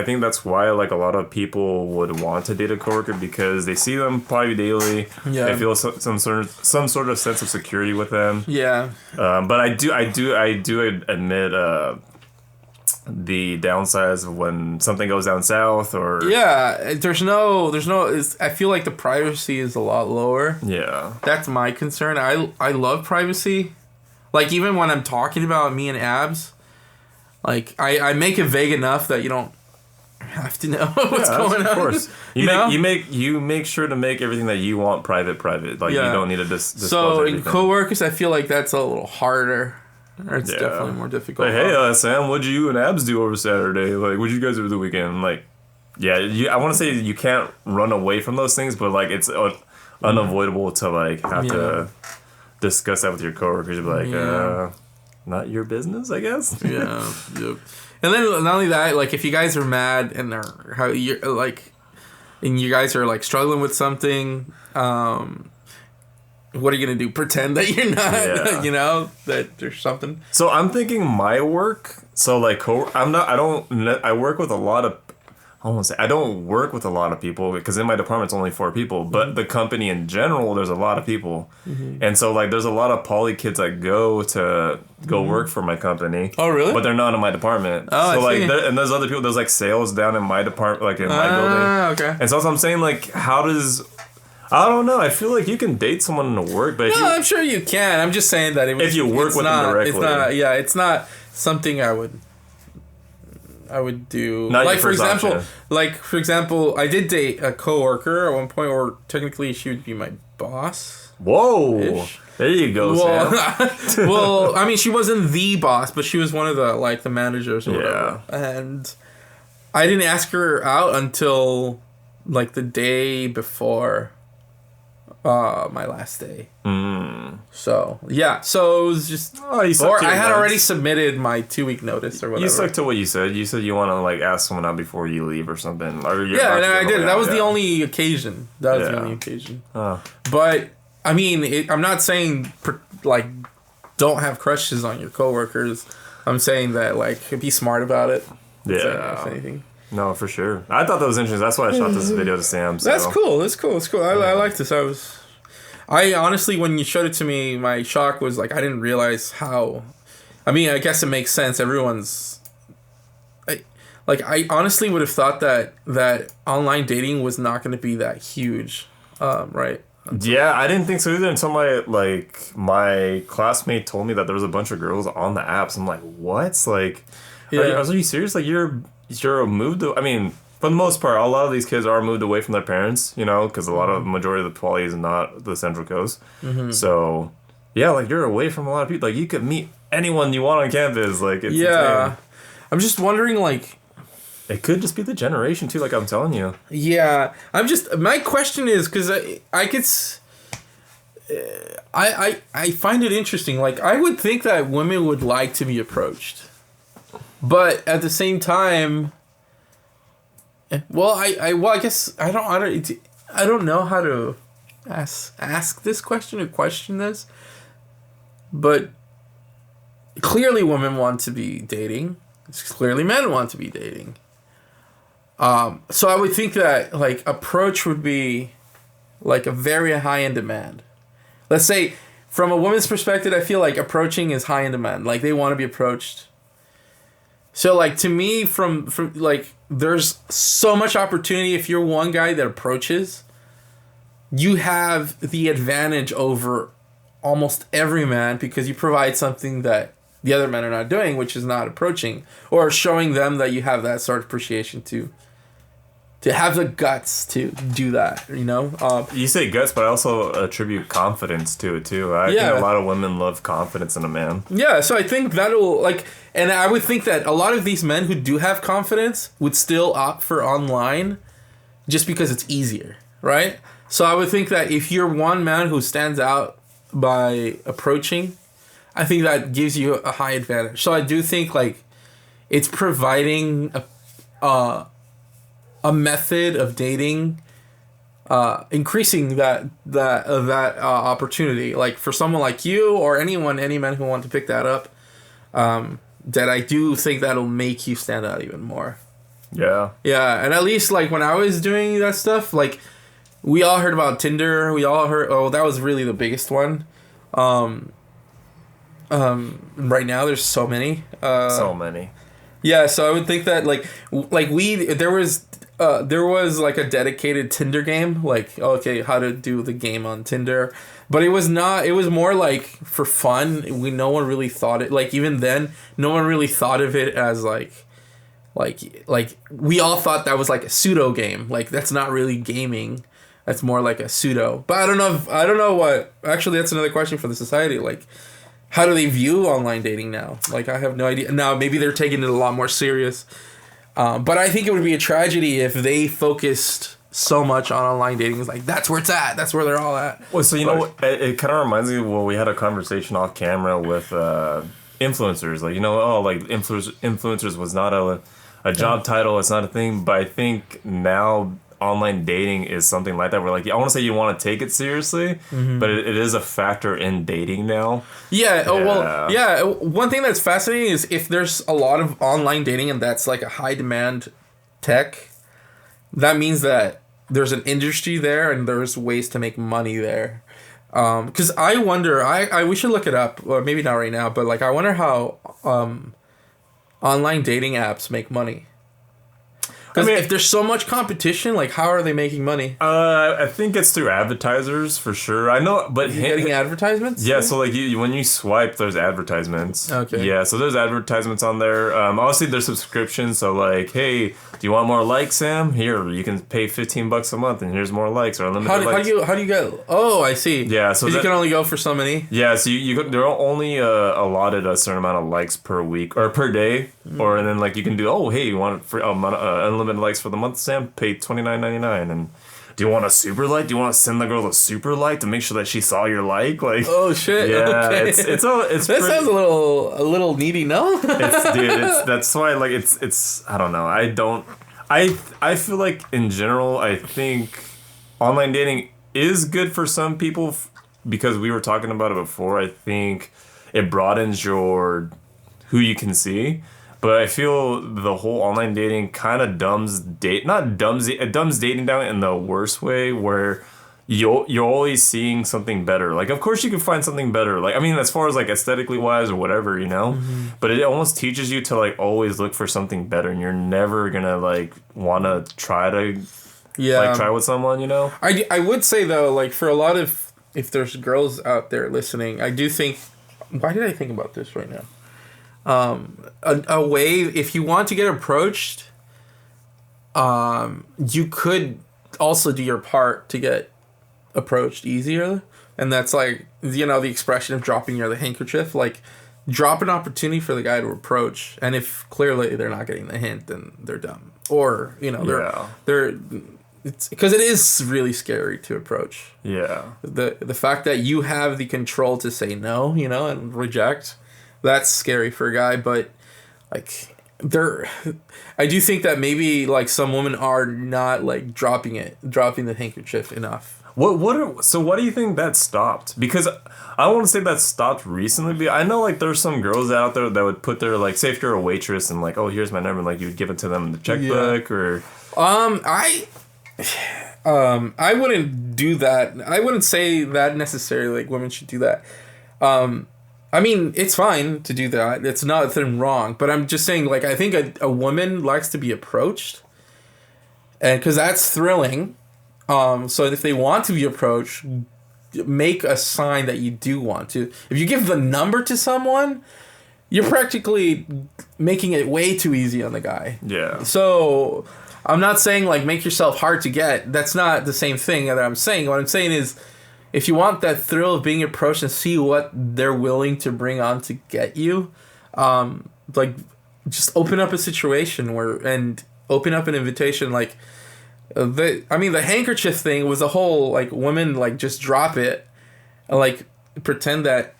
think that's why like a lot of people would want to date a coworker because they see them probably daily. Yeah. They feel some sort of sense of security with them. Yeah. But I do admit the downsides of when something goes down south or there's no I feel like the privacy is a lot lower. Yeah. That's my concern. I love privacy. Like even when I'm talking about me and Abs, like I make it vague enough that you don't have to know what's going on. Of course, you make sure to make everything that you want private. Like you don't need to disclose So everything. In coworkers, I feel like that's a little harder. Or it's definitely more difficult. Like, hey, Sam, what'd you and Abs do over Saturday? Like, what'd you guys do over the weekend? Like, I want to say you can't run away from those things, but like it's unavoidable to like have to discuss that with your coworkers. You'd be like, not your business, I guess. Yeah. Yep. And then not only that, like if you guys are mad and you guys are like struggling with something, what are you gonna do? Pretend that you're not, you know, that there's something. So I'm thinking my work. So like, I work with a lot of. I don't work with a lot of people because in my department it's only 4 people, but the company in general there's a lot of people, and so like there's a lot of poly kids that go work for my company. Oh really? But they're not in my department. Oh, so like and there's other people. There's like sales down in my department, like in my building. Okay. And so I'm saying like, how does I don't know. I feel like you can date someone in the work, but I'm sure you can. I'm just saying that if you work with them directly, it's not something I would do. Not like for example, I did date a coworker at one point, or technically she would be my boss. Whoa. There you go, Sam. Well, I mean, she wasn't the boss, but she was one of the managers or whatever. And I didn't ask her out until like the day before my last day. So yeah, so it was just, Oh, you or I had already submitted my 2-week notice or whatever. You stuck to what you said. You said you want to like ask someone out before you leave or something. Or yeah, and I did. That was the only occasion. That was the only occasion. But I mean, I'm not saying like don't have crushes on your coworkers. I'm saying that like be smart about it. Yeah. If anything. No, for sure. I thought that was interesting. That's why I shot this video to Sam. So. That's cool. I like this. I honestly, when you showed it to me, my shock was like I didn't realize how. I mean, I guess it makes sense. Everyone's. I honestly would have thought that online dating was not going to be that huge, right? Yeah, I didn't think so either until my classmate told me that there was a bunch of girls on the apps. I'm like, what? Like, are you serious? Like, you're moved. I mean, for the most part, a lot of these kids are moved away from their parents, you know, because a lot of the majority of the quality is not the Central Coast. So, yeah, like you're away from a lot of people. Like you could meet anyone you want on campus. Like, it's insane. I'm just wondering, like, it could just be the generation too. Like I'm telling you. Yeah, my question is because I find it interesting. Like I would think that women would like to be approached. But at the same time, well, I guess I don't know how to ask this question or question this, but clearly women want to be dating. Clearly men want to be dating. So I would think that like approach would be like a very high in demand. Let's say from a woman's perspective, I feel like approaching is high in demand. Like they want to be approached. So, like, to me, from like, there's so much opportunity. If you're one guy that approaches, you have the advantage over almost every man because you provide something that the other men are not doing, which is not approaching or showing them that you have that sort of appreciation to have the guts to do that, you know? You say guts, but I also attribute confidence to it, too. I think a lot of women love confidence in a man. Yeah, so I think that'll, like... And I would think that a lot of these men who do have confidence would still opt for online just because it's easier, right? So I would think that if you're one man who stands out by approaching, I think that gives you a high advantage. So I do think, like, it's providing a method of dating, increasing that opportunity. Like, for someone like you or any men who want to pick that up, that I do think that'll make you stand out even more. Yeah. Yeah, and at least, like, when I was doing that stuff, like, we all heard about Tinder. We all heard... Oh, that was really the biggest one. Right now, there's so many. So many. Yeah, so I would think that, there was, like, a dedicated Tinder game. Like, okay, how to do the game on Tinder. But it was not... It was more, like, for fun. No one really thought it... Like, even then, no one really thought of it as, like, we all thought that was, like, a pseudo game. Like, that's not really gaming. That's more like a pseudo. But I don't know what... Actually, that's another question for the society. Like, how do they view online dating now? Like, I have no idea. Now, maybe they're taking it a lot more serious. But I think it would be a tragedy if they focused so much on online dating. It's like, that's where it's at. That's where they're all at. Well, so, you know, it kind of reminds me of when we had a conversation off camera with influencers. Like, you know, influencers was not a job title. It's not a thing. But I think now online dating is something like that where, like, I want to say you want to take it seriously, but it is a factor in dating now. Yeah. Oh, well, yeah. One thing that's fascinating is if there's a lot of online dating and that's like a high demand tech, that means that there's an industry there and there's ways to make money there. Because I wonder, we should look it up, or maybe not right now, but like I wonder how online dating apps make money. Because if there's so much competition, like, how are they making money? I think it's through advertisers for sure. I know, but you're getting advertisements? Yeah, so like when you swipe, there's advertisements. Okay. Yeah, so there's advertisements on there. Obviously, there's subscriptions. So like, hey, do you want more likes, Sam? Here, you can pay $15 a month, and here's more likes or unlimited likes. How do you get? Oh, I see. Yeah, so you can only go for so many. Yeah, so they're only allotted a certain amount of likes per week or per day, and then like you can do. Oh, hey, you want free unlimited likes for the month, Sam? Pay $29.99 and do you want a super like? Do you want to send the girl a super like to make sure that she saw your like? Like, oh shit, yeah, okay. it's that sounds a little needy, no? That's why, like, it's I don't know. I feel like in general, I think online dating is good for some people because we were talking about it before. I think it broadens who you can see. But I feel the whole online dating kind of it dumbs dating down in the worst way where you're always seeing something better. Like, of course you can find something better. Like, I mean, as far as like aesthetically wise or whatever, you know, but it almost teaches you to like always look for something better, and you're never gonna like want to try with someone, you know. I would say though, like for a lot of, if there's girls out there listening, I do think, why did I think about this right now? A way, if you want to get approached, you could also do your part to get approached easier. And that's like, you know, the expression of dropping the handkerchief. Like, drop an opportunity for the guy to approach. And if clearly they're not getting the hint, then they're dumb. Or, you know, it's because it is really scary to approach. Yeah. The fact that you have the control to say no, you know, and reject, that's scary for a guy. But like I do think that maybe like some women are not like dropping the handkerchief enough. So what do you think that stopped? Because I don't want to say that stopped recently, but I know like there's some girls out there that would put their, like, say if you're a waitress and like, oh, here's my number, and like you would give it to them in the checkbook. Or I wouldn't do that. I wouldn't say that necessarily like women should do that. I mean, it's fine to do that. It's nothing wrong. But I'm just saying, like, I think a woman likes to be approached, and because that's thrilling. So if they want to be approached, make a sign that you do want to. If you give the number to someone, you're practically making it way too easy on the guy. Yeah. So I'm not saying, like, make yourself hard to get. That's not the same thing that I'm saying. What I'm saying is, if you want that thrill of being approached and see what they're willing to bring on to get you, like, just open up a situation and open up an invitation. Like, the handkerchief thing was a whole, like, women, like, just drop it and, like, pretend that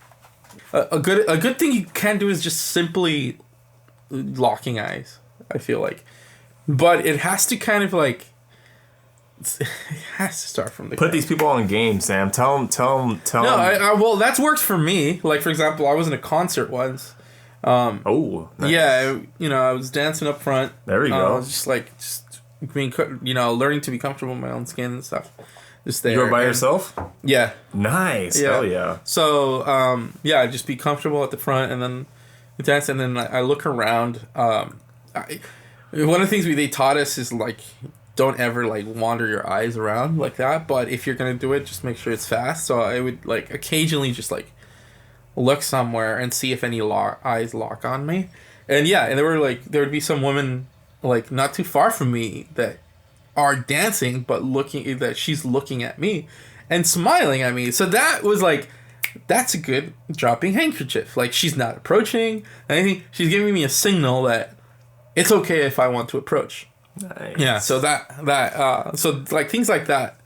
a good thing you can do is just simply locking eyes, I feel like. But it has to kind of, like, it has to start from the Put these people on game, Sam. Tell them. No, well, that's worked for me. Like, for example, I was in a concert once. Nice. Yeah, you know, I was dancing up front. There we go. I was just being, you know, learning to be comfortable in my own skin and stuff. Just there. You were by yourself? Yeah. Nice. Yeah. Hell yeah. So, just be comfortable at the front, and then dance, and then I look around. One of the things they taught us is, like, don't ever, like, wander your eyes around like that. But if you're going to do it, just make sure it's fast. So I would, like, occasionally just, like, look somewhere and see if any eyes lock on me. And, yeah, and there would be some women, like, not too far from me that are dancing, but that she's looking at me and smiling at me. So that was, like, that's a good dropping handkerchief. Like, she's not approaching anything. She's giving me a signal that it's okay if I want to approach. Nice. Yeah, so so like things like that,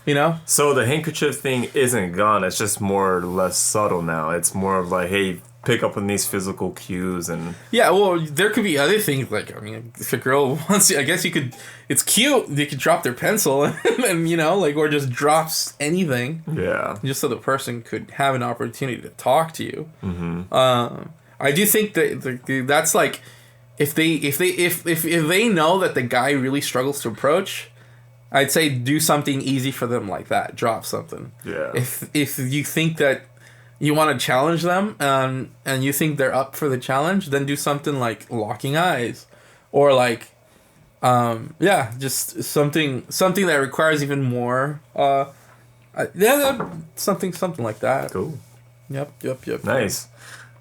you know? So the handkerchief thing isn't gone, it's just more or less subtle now. It's more of like, hey, pick up on these physical cues. And yeah, well, there could be other things, like, I mean, if a girl wants you, I guess it's cute, they could drop their pencil and, you know, like, or just drops anything. Yeah. Just so the person could have an opportunity to talk to you. Mm-hmm. I do think that that's like, if they know that the guy really struggles to approach, I'd say do something easy for them like that. Drop something. Yeah. If you think that you want to challenge them and you think they're up for the challenge, then do something like locking eyes, or like, just something that requires even more. Something like that. Cool. Yep. Nice.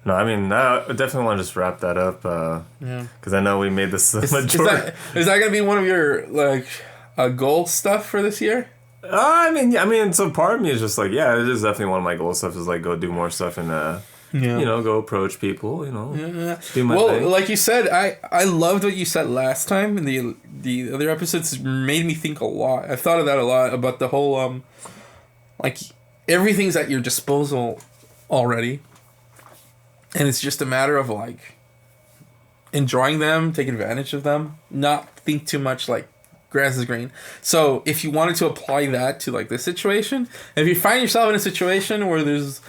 No, I mean, I definitely want to just wrap that up. Because I know we made this majority. Is that gonna be one of your, like, goal stuff for this year? I mean, so part of me is just like, yeah, it is definitely one of my goal stuff is like go do more stuff in Yeah. You know, go approach people. You know, Yeah. do my thing. Like you said, I loved what you said last time, and the other episodes made me think a lot. I've thought of that a lot about the whole like everything's at your disposal already, and it's just a matter of like enjoying them, take advantage of them, not think too much like grass is green. So if you wanted to apply that to like this situation, if you find yourself in a situation where there's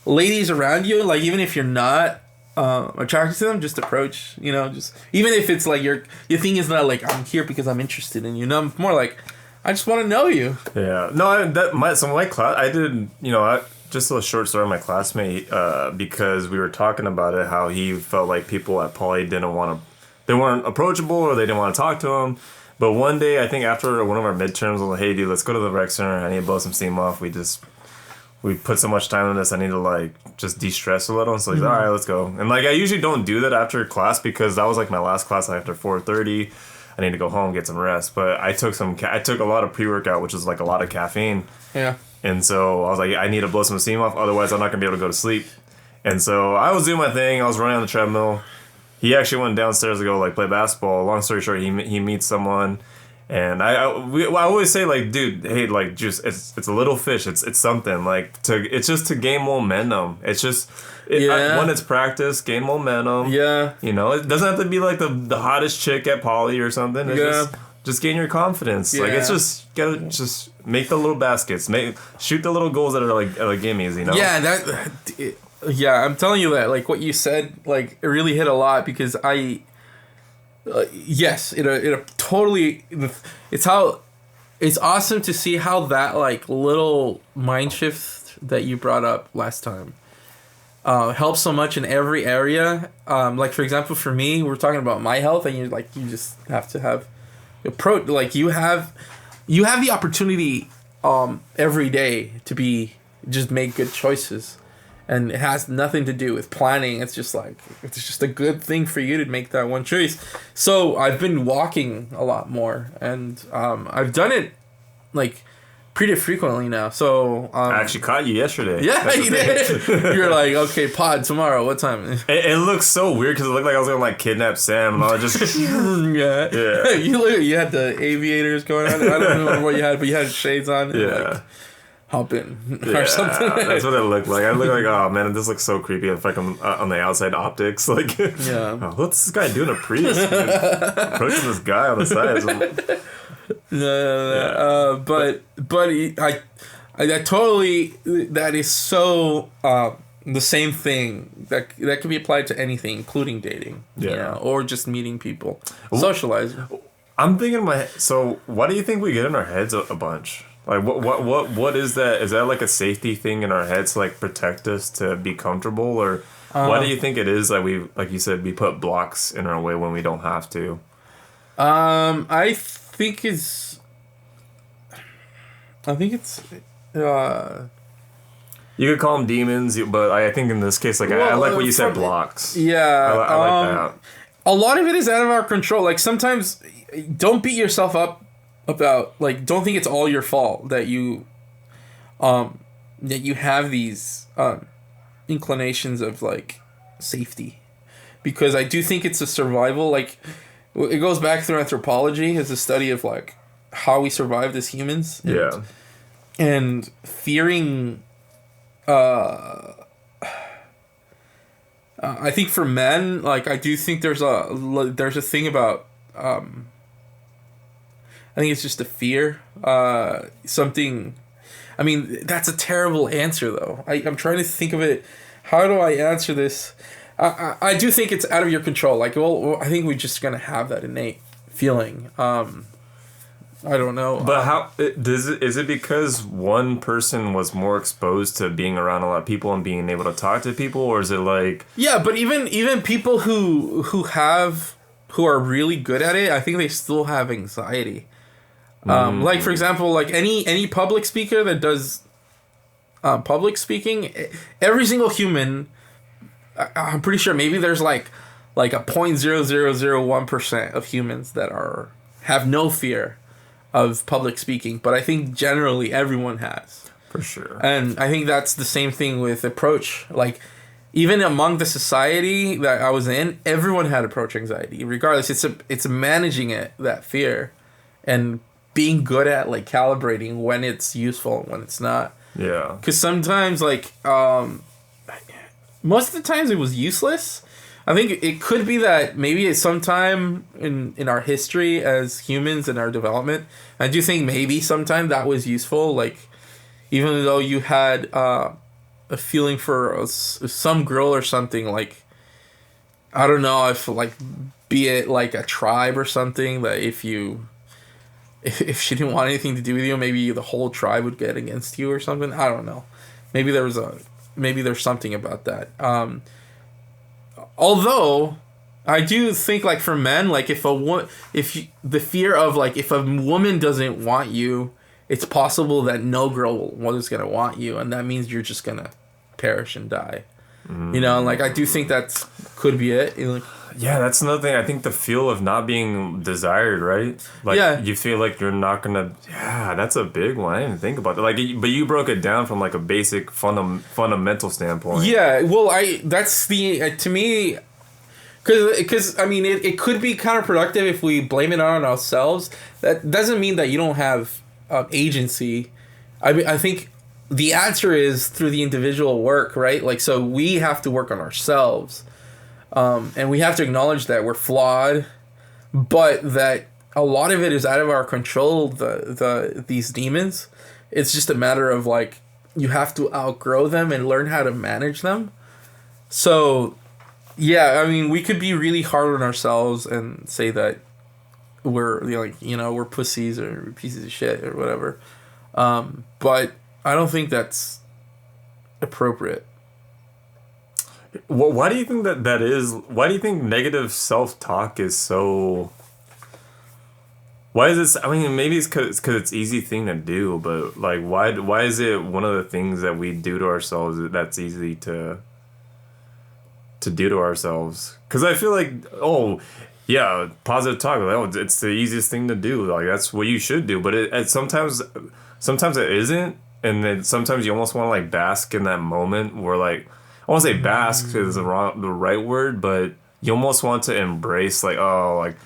ladies around you, like even if you're not attracted to them, just approach, you know, just even if it's like your thing is not like I'm here because I'm interested in you, no, more like I just want to know you. Yeah, no, my class, I did, you know, just a short story of my classmate, because we were talking about it, how he felt like people at Poly they weren't approachable or they didn't want to talk to him. But one day, I think after one of our midterms, I was like, hey dude, let's go to the rec center, I need to blow some steam off, we put so much time in this, I need to like just de-stress a little. So he's like, all right, let's go. And like I usually don't do that after class because that was like my last class after 4:30. I need to go home, get some rest. But I took a lot of pre-workout, which is like a lot of caffeine. Yeah. And so I was like, I need to blow some steam off, otherwise I'm not gonna be able to go to sleep. And so I was doing my thing. I was running on the treadmill. He actually went downstairs to go like play basketball. Long story short, he meets someone. And I always say like, dude, hey, like just it's a little fish. It's something like it's just to gain momentum. It's just when it's practice, gain momentum. Yeah. You know, it doesn't have to be like the hottest chick at Poly or something. It's just gain your confidence. Yeah. Like it's just gotta just make the little baskets, shoot the little goals that are like gimmies. You know. Yeah, yeah. I'm telling you that like what you said like it really hit a lot because yes, it totally. It's awesome to see how that like little mind shift that you brought up last time helps so much in every area. Like for example, for me, we're talking about my health, and you just have to have approach. Like you have the opportunity every day to just make good choices. And it has nothing to do with planning. It's just a good thing for you to make that one choice. So I've been walking a lot more, and I've done it like pretty frequently now. So I actually caught you yesterday. Yeah, you did. You're like, okay, pod tomorrow. What time? It looks so weird because it looked like I was gonna like kidnap Sam, and I was just yeah. You had the aviators going on. I don't know what you had, but you had shades on. Yeah. Like, hop in or something. That's what it looked like. I look like, oh man, this looks so creepy. If like I'm on the outside optics, like, yeah. Oh, what's this guy doing a Prius? Approaching this guy on the side. I totally, that is so the same thing that can be applied to anything, including dating, you know, or just meeting people, socializing. I'm thinking in my head. So, why do you think we get in our heads a bunch? Like what is that? Is that like a safety thing in our heads to like protect us to be comfortable, or why do you think it is that we, like you said, we put blocks in our way when we don't have to? I think it's you could call them demons, but I think in this case, like I like what you said, blocks. Yeah, I like that. A lot of it is out of our control. Like sometimes, don't beat yourself up about like don't think it's all your fault that you have these inclinations of like safety, because I do think it's a survival. Like it goes back through anthropology as a study of like how we survived as humans. And fearing. I think for men, like I do think there's a thing about. I think it's just a fear. Something. I mean, that's a terrible answer, though. I'm trying to think of it. How do I answer this? I do think it's out of your control. Like, well, I think we're just gonna have that innate feeling. I don't know. But how is it because one person was more exposed to being around a lot of people and being able to talk to people, or is it like? Yeah, but even people who are really good at it, I think they still have anxiety. Like for example, like any public speaker that does public speaking, every single human, I'm pretty sure maybe there's like a 0.0001% of humans that have no fear of public speaking, but I think generally everyone has. For sure. And I think that's the same thing with approach. Like even among the society that I was in, everyone had approach anxiety. Regardless, it's managing it, that fear, and being good at like calibrating when it's useful and when it's not. Yeah. Because sometimes like most of the times it was useless. I think it could be that maybe at some time in our history as humans and our development, I do think maybe sometime that was useful. Like, even though you had a feeling for some girl or something, like, I don't know if like, be it like a tribe or something, that if she didn't want anything to do with you, maybe the whole tribe would get against you or something. I don't know. Maybe there's something about that. Although, I do think, like, for men, like, the fear of, like, if a woman doesn't want you, it's possible that no girl is going to want you, and that means you're just going to perish and die. You know, like, I do think that could be it. Yeah, that's another thing. I think the feel of not being desired, right? Like, you feel like you're not going to... Yeah, that's a big one. I didn't think about that. Like, but you broke it down from, like, a basic fundamental standpoint. Yeah, well, that's the... to me... Because I mean, it could be counterproductive if we blame it on ourselves. That doesn't mean that you don't have agency. I mean, I think the answer is through the individual work, right? Like, so we have to work on ourselves. And we have to acknowledge that we're flawed, but that a lot of it is out of our control, these demons. It's just a matter of, like, you have to outgrow them and learn how to manage them. So, yeah, I mean, we could be really hard on ourselves and say that we're, we're pussies or pieces of shit or whatever. But I don't think that's appropriate. Why do you think that is? Why do you think negative self-talk is so... Why is this? I mean, maybe it's because it's an easy thing to do, but, like, why is it one of the things that we do to ourselves that's easy to do to ourselves? Because I feel like, yeah, positive talk, it's the easiest thing to do. Like, that's what you should do. But it sometimes it isn't, and then sometimes you almost want to, like, bask in that moment where, like, I won't say bask is the right word, but you almost want to embrace, like, oh, like,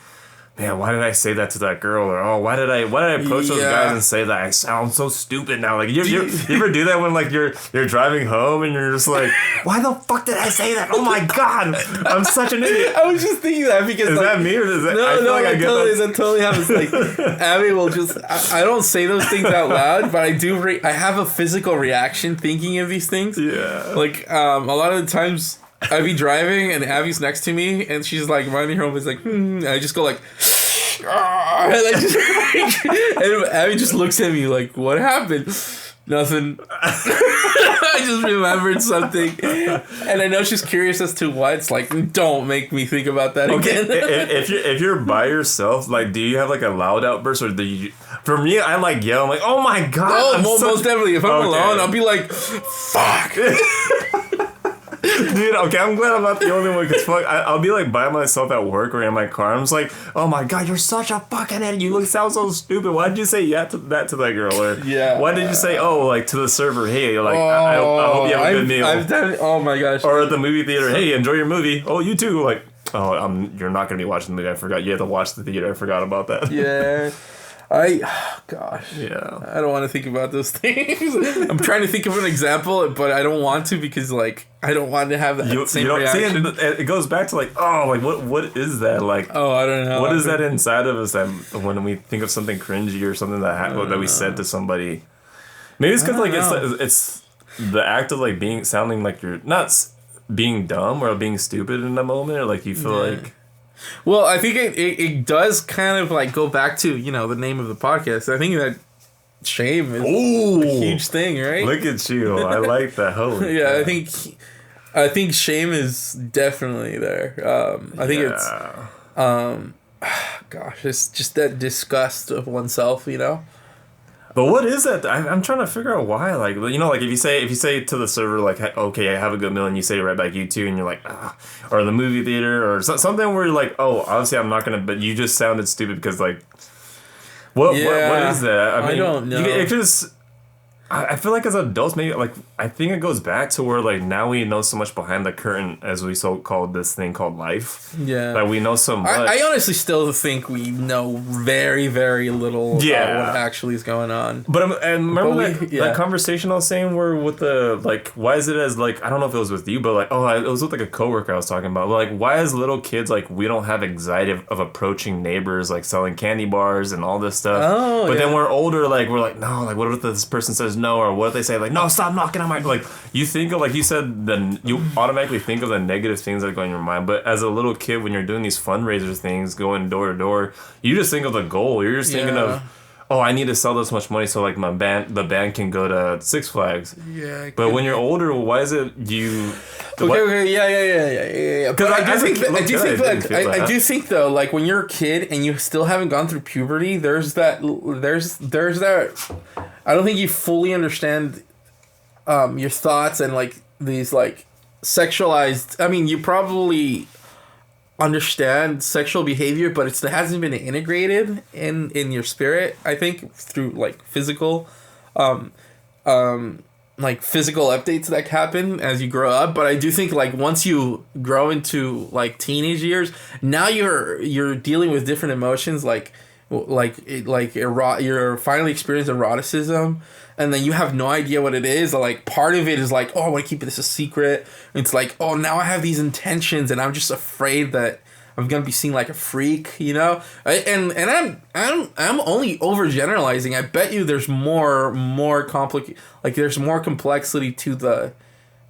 man, why did I say that to that girl? Or, oh, why did I approach those guys and say that? I sound so stupid now. Like, you ever do that when, like, you're driving home and you're just like, why the fuck did I say that? Oh my god, I'm such an idiot. I was just thinking that because, is, like, that me or is that? No, I feel like I that totally happens. Like, Abby will just. I don't say those things out loud, but I do. I have a physical reaction thinking of these things. Yeah. Like, a lot of the times I'd be driving and Abby's next to me and she's like minding her own business, like, and I just go like. And Abby just looks at me like, what happened? Nothing. I just remembered something. And I know she's curious as to what. It's like, don't make me think about that again. if you're by yourself, like, do you have, like, a loud outburst, or do you... For me, I, like, yell. I'm like, oh my god. Oh, most definitely. If I'm alone, I'll be like, fuck. Dude, okay, I'm glad I'm not the only one, because fuck, I'll be, like, by myself at work or in my car. I'm just like, oh my god, you're such a fucking idiot. You sound so stupid. Why did you say that to that girl? Or why did you say, like, to the server, hey, like, I hope you have a good meal. I've done, oh my gosh. Or at the movie theater, hey, enjoy your movie. Oh, you too. Like, you're not going to be watching the movie. I forgot. You have to watch the theater. I forgot about that. Yeah. Gosh. Yeah. I don't want to think about those things. I'm trying to think of an example, but I don't want to because, like, I don't want to have that same reaction. See, it goes back to, like, what is that? Like, I don't know. What is that inside of us that when we think of something cringy or something that we said to somebody? Maybe it's because, like, it's the act of, like, sounding like you're not being dumb or being stupid in the moment, or, like, you feel like... Well, I think it does kind of, like, go back to, the name of the podcast. I think that shame is a huge thing, right? Look at you. I like that. Holy yeah, I think shame is definitely there. I think it's gosh, it's just that disgust of oneself, But what is that? I'm trying to figure out why. Like, like if you say to the server, like, okay, I have a good meal, and you say it right back, you too, and you're like, or the movie theater, or something where you're like, obviously I'm not gonna, but you just sounded stupid because, like, what is that? I don't know. It just, I feel like as adults, maybe like I think it goes back to where like now we know so much behind the curtain, as we so called this thing called life. Yeah, like we know so much. I honestly still think we know very, very little about what actually is going on. But and remember that conversation I was saying where with the like, why is it as like, I don't know if it was with you, but like, it was with like a coworker I was talking about. Like, why as little kids like we don't have anxiety of approaching neighbors like selling candy bars and all this stuff. But then we're older, like we're like, no, like what if this person says no, or what if they say like, no, stop knocking on my, like you think of, like you said, then you automatically think of the negative things that go in your mind. But as a little kid, when you're doing these fundraiser things, going door to door, you just think of the goal. You're just thinking of, oh, I need to sell this much money so like the band can go to Six Flags. Yeah. But when you're older, why is it you? Okay, yeah. Because I do think though, like when you're a kid and you still haven't gone through puberty, there's that. I don't think you fully understand your thoughts and like these like sexualized. I mean, you probably understand sexual behavior, but it hasn't been integrated in your spirit. I think through like physical, like physical updates that happen as you grow up. But I do think like once you grow into like teenage years, now you're dealing with different emotions you're finally experiencing eroticism, and then you have no idea what it is. Like part of it is like, oh, I want to keep this a secret. It's like, oh, now I have these intentions, and I'm just afraid that I'm gonna be seen like a freak, you know. And I'm only overgeneralizing. I bet you there's more complicated. Like there's more complexity to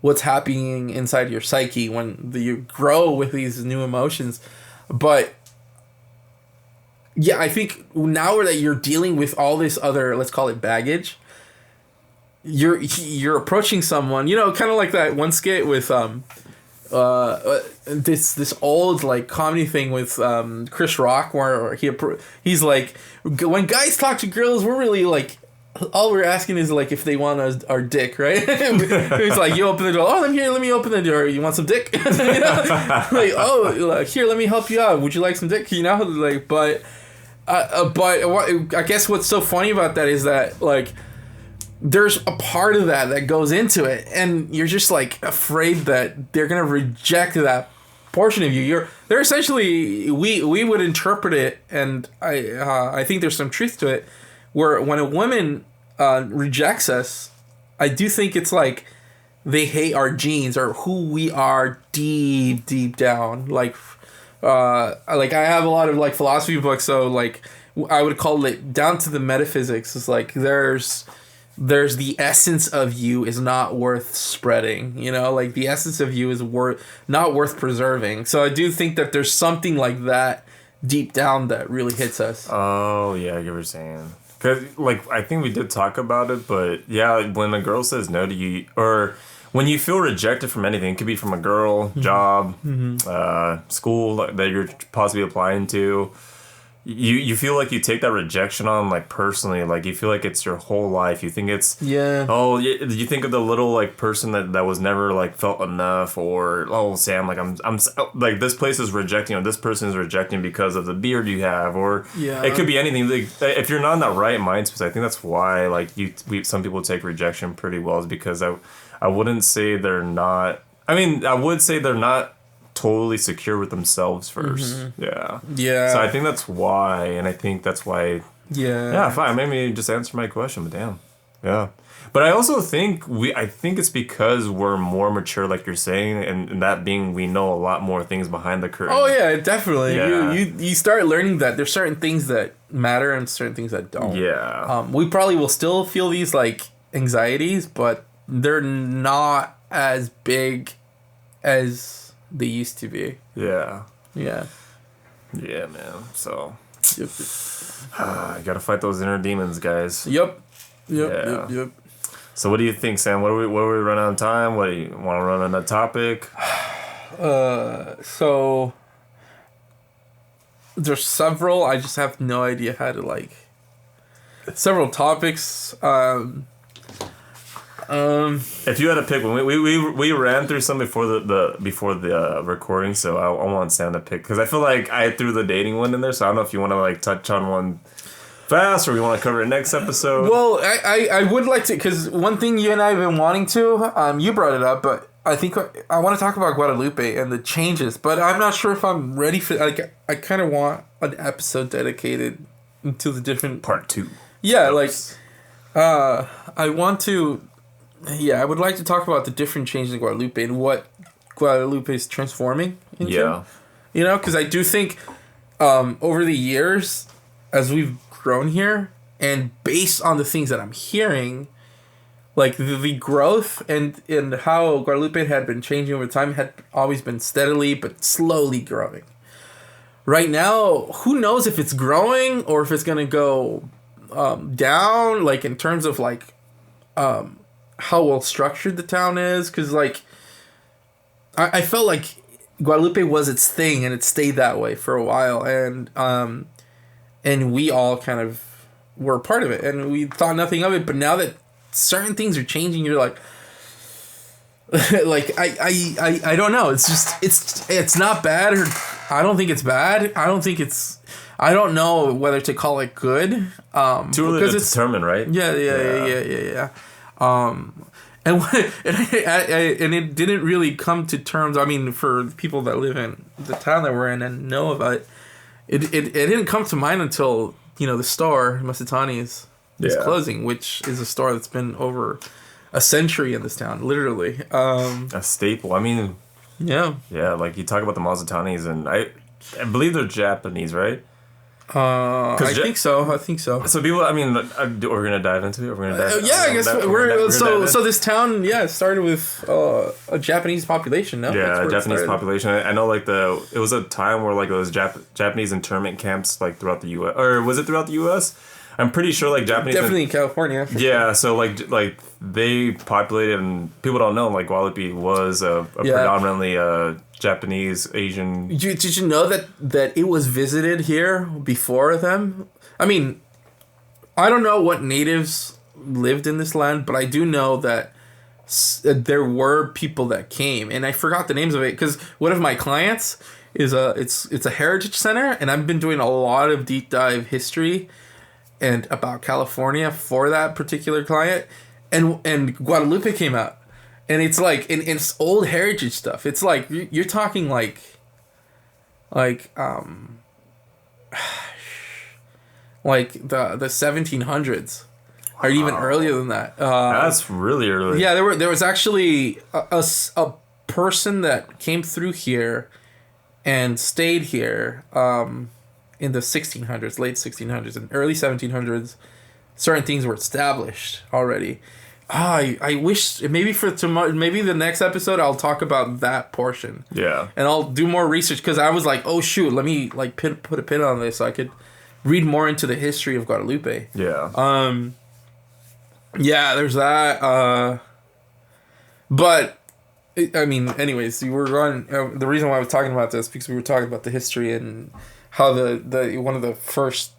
what's happening inside your psyche when you grow with these new emotions, but. Yeah, I think now that you're dealing with all this other, let's call it baggage, you're approaching someone, you know, kind of like that one skit with this old like comedy thing with Chris Rock where he's like, when guys talk to girls, we're really like, all we're asking is like if they want our dick, right? He's like, you open the door. Oh, let me open the door. You want some dick? You know? Like, oh, like, here, let me help you out. Would you like some dick? You know, like, but I guess what's so funny about that is that like there's a part of that goes into it, and you're just like afraid that they're gonna reject that portion of you. They're essentially we would interpret it, and I think there's some truth to it, where when a woman rejects us, I do think it's like they hate our genes or who we are deep down, like I have a lot of like philosophy books, so like I would call it down to the metaphysics. It's like there's the essence of you is not worth spreading, you know, like the essence of you is not worth preserving. So I do think that there's something like that deep down that really hits us. Oh yeah, I get what you're saying. Cause like I think we did talk about it, but yeah, when a girl says no to you, or when you feel rejected from anything, it could be from a girl, job, school that you're possibly applying to. You feel like you take that rejection on like personally, like you feel like it's your whole life. You think it's you think of the little like person that was never like felt enough, or Sam, like I'm like this place is rejecting, or this person is rejecting because of the beard you have, or it could be anything. Like, if you're not in that right mind space, I think that's why like some people take rejection pretty well, is because I wouldn't say they're not. I mean, I would say they're not totally secure with themselves first. Yeah. So I think that's why, and I think that's why. Yeah, fine. Maybe just answer my question, but damn. Yeah. But I also think I think it's because we're more mature, like you're saying, and that being we know a lot more things behind the curtain. Oh yeah, definitely. Yeah. You start learning that there's certain things that matter and certain things that don't. Yeah. We probably will still feel these like anxieties, but they're not as big as they used to be. Yeah. Yeah. Yeah, man. So you gotta fight those inner demons, guys. Yep. So what do you think, Sam? What are we running out of time? What do you want to run on that topic? So there's several. I just have no idea how to like several topics. If you had to pick one, we ran through some before the recording, so I want Sam to pick, because I feel like I threw the dating one in there, so I don't know if you want to like touch on one. fast, or we want to cover it next episode? Well, I would like to, because one thing you and I have been wanting to, you brought it up, but I think I want to talk about Guadalupe and the changes, but I'm not sure if I'm ready for, like, I kind of want an episode dedicated to the different... Part 2. Yeah, like, I want to, I would like to talk about the different changes in Guadalupe and what Guadalupe is transforming into. Yeah. You know, because I do think over the years, as we've grown here, and based on the things that I'm hearing, like the growth and how Guadalupe had been changing over time had always been steadily but slowly growing. Right now, who knows if it's growing or if it's going to go down, like in terms of like how well structured the town is. Because like I felt like Guadalupe was its thing and it stayed that way for a while. And we all kind of were a part of it and we thought nothing of it. But now that certain things are changing, you're like, like I don't know. It's just it's not bad, or I don't think it's bad. I don't know whether to call it good. Too early to determine, right? Yeah. And it didn't really come to terms. I mean, for people that live in the town that we're in and know about it, it didn't come to mind until the store Mazatani is closing, which is a store that's been over a century in this town, literally. A staple. I mean, yeah. Like you talk about the Mazatanis, and I believe they're Japanese, right? I think so. So people, I mean, we're gonna dive into it. I guess we're so this town, started with a Japanese population. No, yeah, a Japanese population. I know, like it was a time where like those Japanese internment camps like throughout the U.S. or was it throughout the U.S.? I'm pretty sure like Japanese definitely in California. Yeah, so like they populated, and people don't know like Guadalupe was a predominantly Japanese Asian. Did you know that it was visited here before them? I mean, I don't know what natives lived in this land, but I do know that there were people that came, and I forgot the names of it because one of my clients is it's a heritage center, and I've been doing a lot of deep dive history and about California for that particular client, and Guadalupe came out, and it's like it's old heritage stuff. It's like you're talking like the 1700s, or even earlier than that. That's really early. Yeah, there was actually a person that came through here and stayed here. In the 1600s, late 1600s, and early 1700s, certain things were established already. I wish maybe for tomorrow, maybe the next episode, I'll talk about that portion. Yeah. And I'll do more research because I was like, oh shoot, let me like put a pin on this so I could read more into the history of Guadalupe. Yeah. Yeah, there's that. But I mean, anyways, we were on. The reason why I was talking about this because we were talking about the history and how the one of the first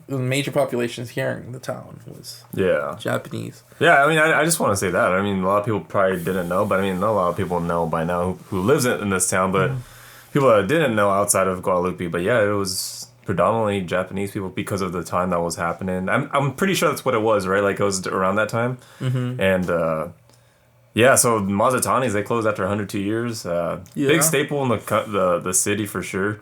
major populations here in the town was Japanese. Yeah, I mean, I just want to say that. I mean, a lot of people probably didn't know, but I mean, a lot of people know by now who lives in this town, but people that didn't know outside of Guadalupe. But yeah, it was predominantly Japanese people because of the time that was happening. I'm pretty sure that's what it was, right? Like it was around that time. Mm-hmm. And yeah, so Mazatanis, they closed after 102 years. Big staple in the city for sure.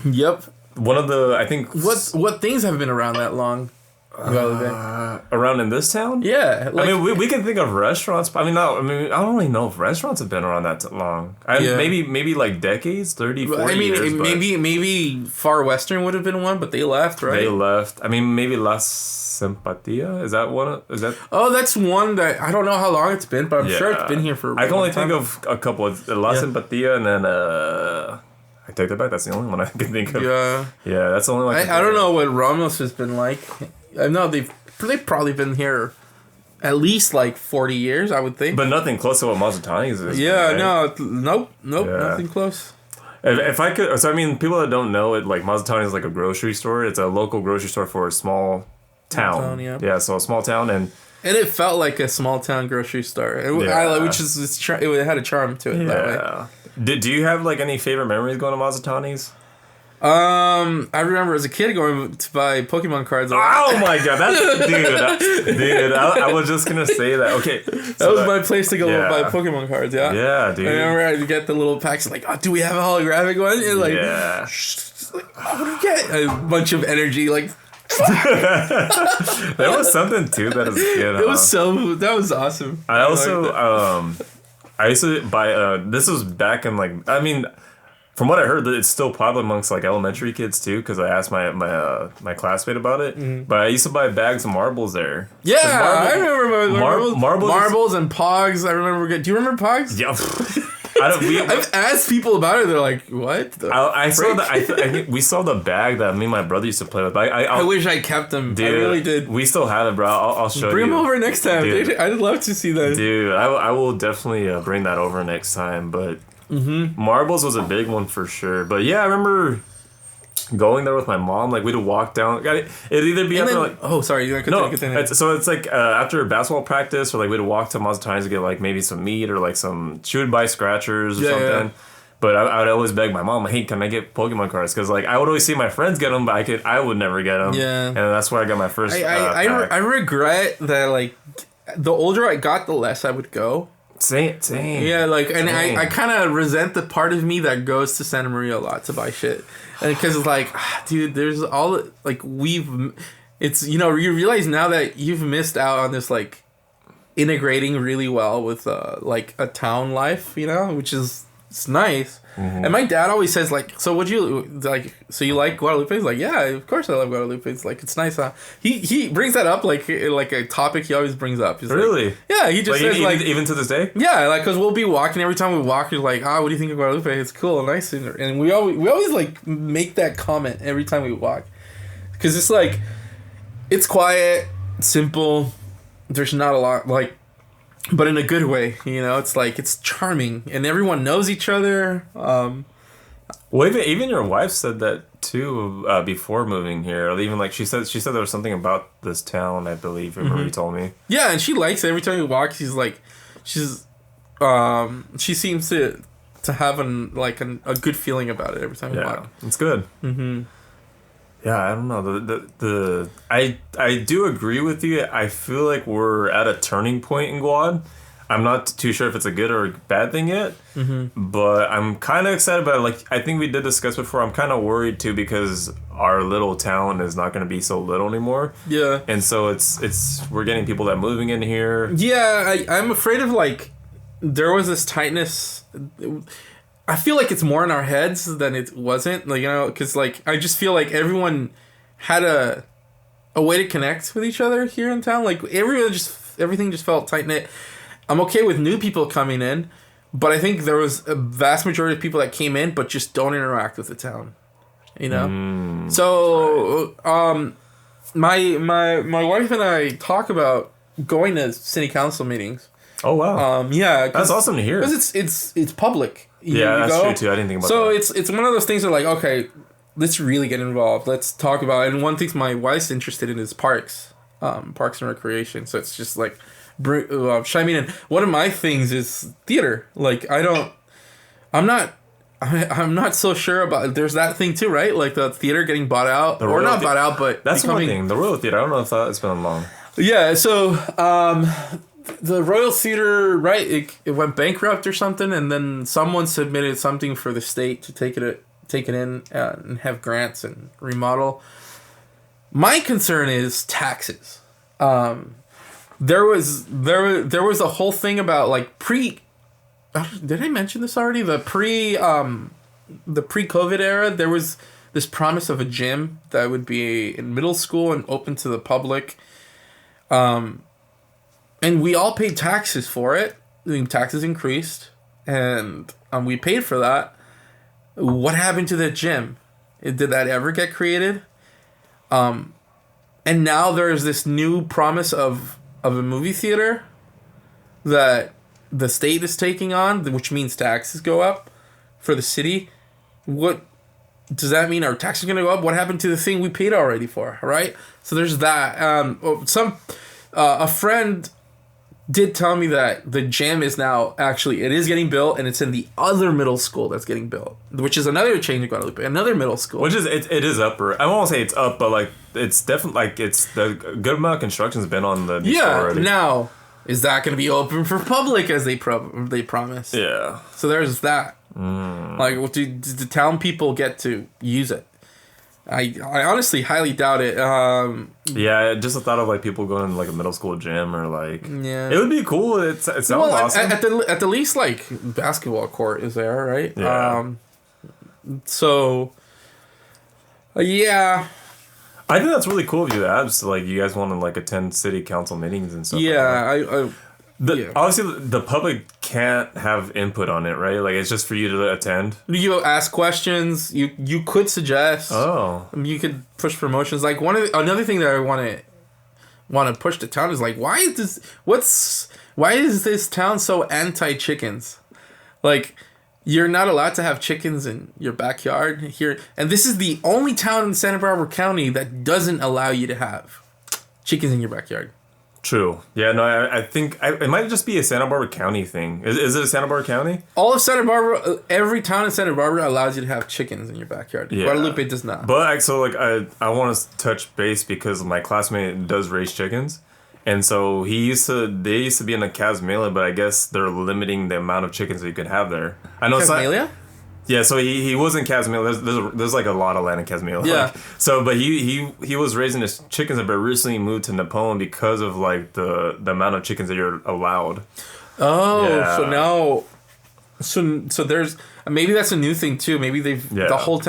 Yep. One of the, I think... What things have been around that long? Around in this town? Yeah. Like, I mean, we can think of restaurants. I don't really know if restaurants have been around that long. Maybe like decades, 30, 40 years. Maybe Far Western would have been one, but they left, right? They left. I mean, maybe Las Simpatia? Is that one? Is that... Oh, that's one that... I don't know how long it's been, but I'm sure it's been here for I can only think of a couple. La Simpatia and then... I take that back. That's the only one I can think of. Yeah, that's the only one. I don't know what Ramos has been like. I know they've probably been here at least like 40 years, I would think. But nothing close to what Mazatani's is. Yeah, right? Nope, nothing close. If I could, so I mean, people that don't know it, like Mazatani is like a grocery store. It's a local grocery store for a small town. Yeah, so a small town and it felt like a small town grocery store, which is it had a charm to it that way. Do you have like any favorite memories going to Mazatani's? I remember as a kid going to buy Pokemon cards. Oh my god, I was just gonna say that. Okay, that was my place to go buy Pokemon cards. Yeah, yeah, dude. I remember I'd get the little packs like, oh, do we have a holographic one? And like, yeah. What do we get? A bunch of energy, like. There was something too that as a kid. It was that was awesome. I also I used to buy this was back in like, I mean, from what I heard, that it's still popular amongst like elementary kids too, because I asked my classmate about it. Mm-hmm. But I used to buy bags of marbles there. Yeah, I remember marbles and Pogs. I remember. Do you remember Pogs? Yeah. I've asked people about it. They're like, "What?" I saw that. I think we saw the bag that me and my brother used to play with. I wish I kept them. Dude, I really did. We still have it, bro. I'll show you. Bring them over next time. Dude. I'd love to see that. Dude, I will definitely bring that over next time. But marbles was a big one for sure. But yeah, I remember going there with my mom. Like we'd walk down. It'd either be after like. Oh, sorry. You continue. So it's like after basketball practice, or like we'd walk to Mazatani to get like maybe some meat or like some. She would buy scratchers or something. Yeah. But I would always beg my mom, hey, can I get Pokemon cards? Because like I would always see my friends get them, but I would never get them. Yeah. And that's where I got my first. I regret that like the older I got, the less I would go. Same. Yeah, like, and I kind of resent the part of me that goes to Santa Maria a lot to buy shit. And because it's like, dude, there's all, like, it's, you realize now that you've missed out on this, like, integrating really well with, like, a town life, which is, it's nice. Mm-hmm. And my dad always says, like, so you like Guadalupe? He's like, yeah, of course I love Guadalupe. It's like, it's nice, huh? He brings that up, like a topic he always brings up. He's really? Like, yeah, he just says, even to this day? Yeah, like, because we'll be walking, every time we walk, he's like, what do you think of Guadalupe? It's cool and nice. And we always, like, make that comment every time we walk. Because it's, like, it's quiet, simple, there's not a lot, like, but in a good way, it's like, it's charming and everyone knows each other. Well, even your wife said that too before moving here. Or even like she said there was something about this town, I believe. Remember you told me. Yeah, and she likes it. Every time we walk, she seems to have a good feeling about it every time we walk. It's good. Mm-hmm. Yeah, I don't know. I do agree with you. I feel like we're at a turning point in Guad. I'm not too sure if it's a good or a bad thing yet, but I'm kind of excited about it. Like, I think we did discuss before, I'm kind of worried too because our little town is not going to be so little anymore. Yeah. And so we're getting people that are moving in here. Yeah, I'm afraid of, like, there was this tightness. I feel like it's more in our heads than it wasn't, like, because, like, I just feel like everyone had a way to connect with each other here in town. Like, everything just felt tight-knit. I'm okay with new people coming in, but I think there was a vast majority of people that came in but just don't interact with the town, So, my wife and I talk about going to city council meetings. Oh wow! Yeah, that's awesome to hear. Because it's public. That's true too. I didn't think about that. So it's one of those things where, like, okay, let's really get involved. Let's talk about it. And one thing my wife's interested in is parks and recreation. So it's just like chiming in. One of my things is theater. Like, I'm not so sure about. There's that thing too, right? Like the theater getting bought out, or not bought out, but that's one thing. The Royal Theater. I don't know if that's been long. Yeah. So the Royal Theater, right? It went bankrupt or something, and then someone submitted something for the state to take it in and have grants and remodel. My concern is taxes. There was a whole thing about, like, did I mention this already? The pre-COVID era, there was this promise of a gym that would be in middle school and open to the public. And we all paid taxes for it. I mean, taxes increased, and we paid for that. What happened to the gym? Did that ever get created? And now there's this new promise of a movie theater that the state is taking on, which means taxes go up for the city. What does that mean? Our taxes are going to go up? What happened to the thing we paid already for, right? So there's that. A friend did tell me that the gym is now actually, it is getting built, and it's in the other middle school that's getting built, which is another change in Guadalupe, another middle school. Which is, it is upper. I won't say it's up, but like, it's definitely, like, it's the good amount of construction's been on the new school already. Now, is that going to be open for public as they promised? Yeah. So there's that. Like, do the town people get to use it? I honestly highly doubt it. Yeah, just the thought of like people going to like a middle school gym or like, yeah, it would be cool. It sounds awesome. At the least, like basketball court is there, right? Yeah. So, yeah. I think that's really cool of you, Abs. Like, you guys want to like attend city council meetings and stuff. Yeah, obviously the public can't have input on it, right? Like, it's just for you to attend. You ask questions. You could suggest. Oh. You could push promotions. Like another thing that I want to push to town is like, why is this town so anti-chickens? Like, you're not allowed to have chickens in your backyard here, and this is the only town in Santa Barbara County that doesn't allow you to have chickens in your backyard. True. Yeah, no, I think it might just be a Santa Barbara County thing. Is it a Santa Barbara County? All of Santa Barbara, every town in Santa Barbara allows you to have chickens in your backyard. Yeah. Guadalupe does not. But so like I want to touch base because my classmate does raise chickens, and so they used to be in a Casmalia, but I guess they're limiting the amount of chickens that you could have there. I know Casmalia? Yeah, so he was in Casmalia. There's like a lot of land in Casmalia. Yeah. Like, so, but he was raising his chickens, but recently moved to Napoleon because of like the amount of chickens that you're allowed. Oh, yeah. So there's maybe that's a new thing too. Maybe the whole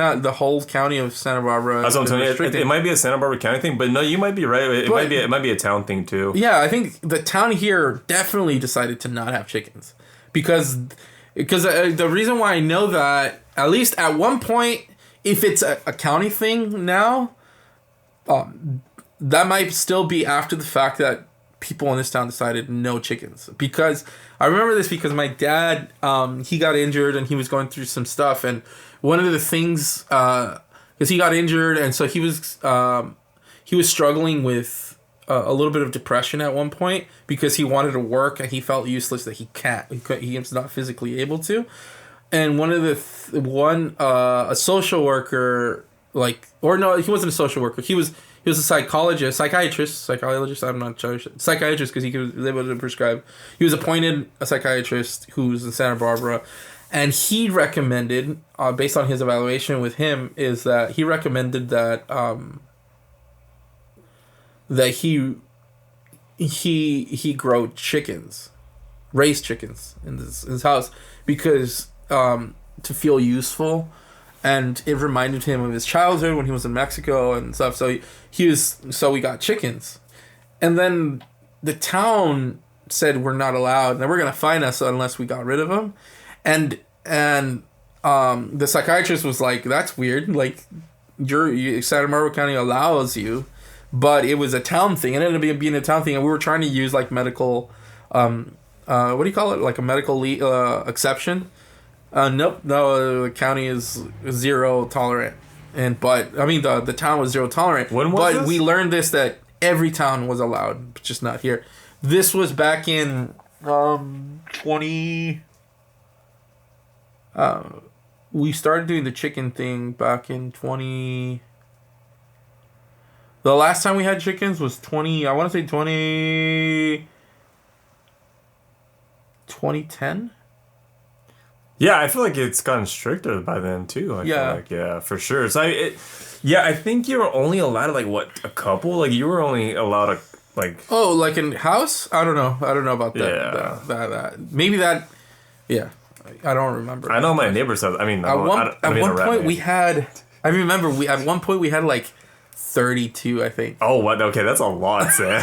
county of Santa Barbara. That's what I'm saying. It might be a Santa Barbara County thing, but no, you might be right. It might be a town thing too. Yeah, I think the town here definitely decided to not have chickens because the reason why I know that, at least at one point, if it's a county thing now, that might still be after the fact that people in this town decided no chickens. Because I remember this because my dad, he got injured and he was going through some stuff, and one of the things, because he got injured, and so he was struggling with a little bit of depression at one point because he wanted to work and he felt useless that he was not physically able to. And one of a social worker, like, or no, he wasn't a social worker. He was a psychologist, I'm not sure, psychiatrist, because he was able to prescribe. He was appointed a psychiatrist who's in Santa Barbara, and he recommended, based on his evaluation with him, is that he recommended that he grow chickens, raise chickens in his house because to feel useful, and it reminded him of his childhood when he was in Mexico and stuff. So we got chickens, and then the town said we're not allowed, and they were gonna fine us unless we got rid of them, and the psychiatrist was like, that's weird, like Santa Barbara County allows you. But it was a town thing. It ended up being a town thing, and we were trying to use like medical, what do you call it? Like a medical exception. Nope. No, the county is zero tolerant, but the town was zero tolerant. When was this? We learned that every town was allowed, but just not here. This was back in 20. We started doing the chicken thing back in 20. The last time we had chickens was 2010? Yeah, I feel like it's gotten stricter by then too. I feel like, yeah, for sure. So I think you were only allowed like a couple? Like you were only allowed like in house? I don't know about that. Yeah. That. Maybe that, yeah. I don't remember. I know my neighbors have, at one point we had like 32, I think. Oh, what? Okay, that's a lot, Sam.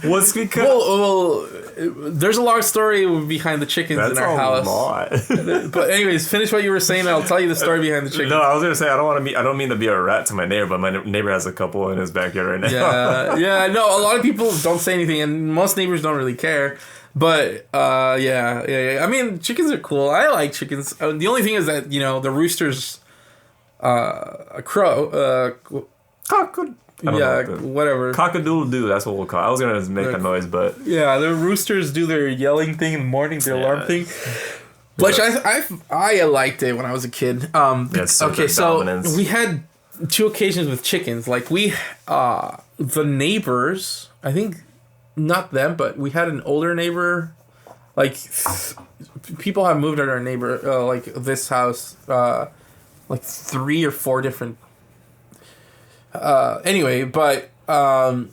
What's because... Well, there's a long story behind the chickens in our house. That's a lot. But anyways, finish what you were saying. I'll tell you the story behind the chickens. No, I was gonna say I don't mean to be a rat to my neighbor, but my neighbor has a couple in his backyard right now. Yeah. No, a lot of people don't say anything, and most neighbors don't really care. But yeah. I mean, chickens are cool. I like chickens. The only thing is that the roosters. A crow. Yeah, whatever. Cock-a-doodle-doo, that's what we'll call it. I was going to make a noise, but... Yeah, the roosters do their yelling thing in the morning, their alarm thing. Which I liked it when I was a kid. Okay, so we had 2 occasions with chickens. Like, the neighbors, I think, not them, but we had an older neighbor. Like, people have moved at our neighbor, like, this house, like 3 or 4 different... anyway, but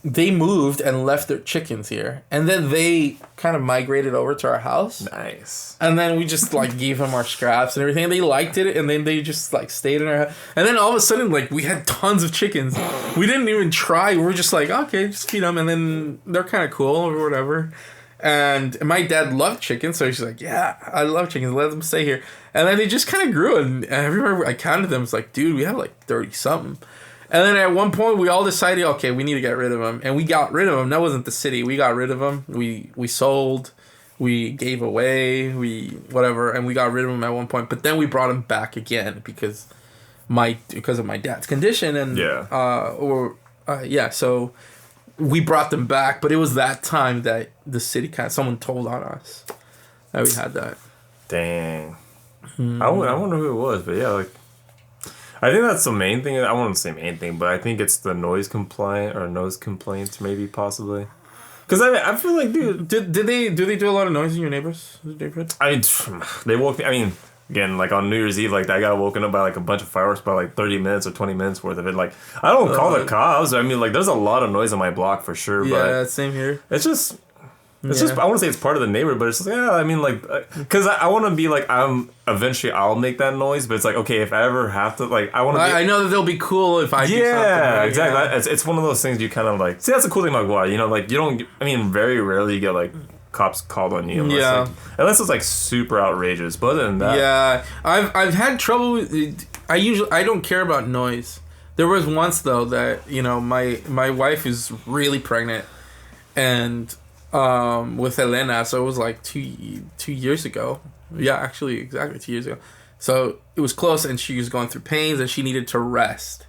they moved and left their chickens here, and then they kind of migrated over to our house. Nice. And then we just like gave them our scraps and everything. And they liked it, and then they just like stayed in our house. And then all of a sudden, like we had tons of chickens. We didn't even try. We were just like, okay, just feed them, and then they're kind of cool or whatever. And my dad loved chickens, so he's like, yeah, I love chickens. Let them stay here. And then they just kind of grew, and everywhere I counted them, it's like, dude, we have like 30 something. And then at one point, we all decided, okay, we need to get rid of them. And we got rid of them. That wasn't the city. We got rid of them. We sold. We gave away. Whatever. And we got rid of them at one point. But then we brought them back again because of my dad's condition. And so we brought them back. But it was that time that the city someone told on us that we had that. Dang. I wonder who it was, but yeah, like. I think that's the main thing. I won't say main thing, but I think it's the noise complaints, maybe possibly. Because I feel like, dude, do they do a lot of noise in your neighborhood? I mean, they woke me. I mean, again, like on New Year's Eve, like I got woken up by like a bunch of fireworks by like 30 minutes or 20 minutes worth of it. Like I don't call the cops. I mean, like there's a lot of noise on my block for sure. Yeah, but same here. It's just. It's just, I want to say it's part of the neighborhood, but it's just, yeah, I mean, like, because I want to be like, eventually I'll make that noise, but it's like, okay, if I ever have to, like, I want to I know that they'll be cool if I do something. Yeah, exactly. Yeah. It's one of those things you kind of like, see, that's the cool thing about Guadalupe, you know, like, you don't, I mean, very rarely you get, like, cops called on you. Unless it's, like, super outrageous, but other than that. Yeah, I've had trouble with, I don't care about noise. There was once, though, that, you know, my wife is really pregnant, and... with Elena, so it was like 2 years ago. Yeah, actually, exactly 2 years ago. So it was close, and she was going through pains, and she needed to rest.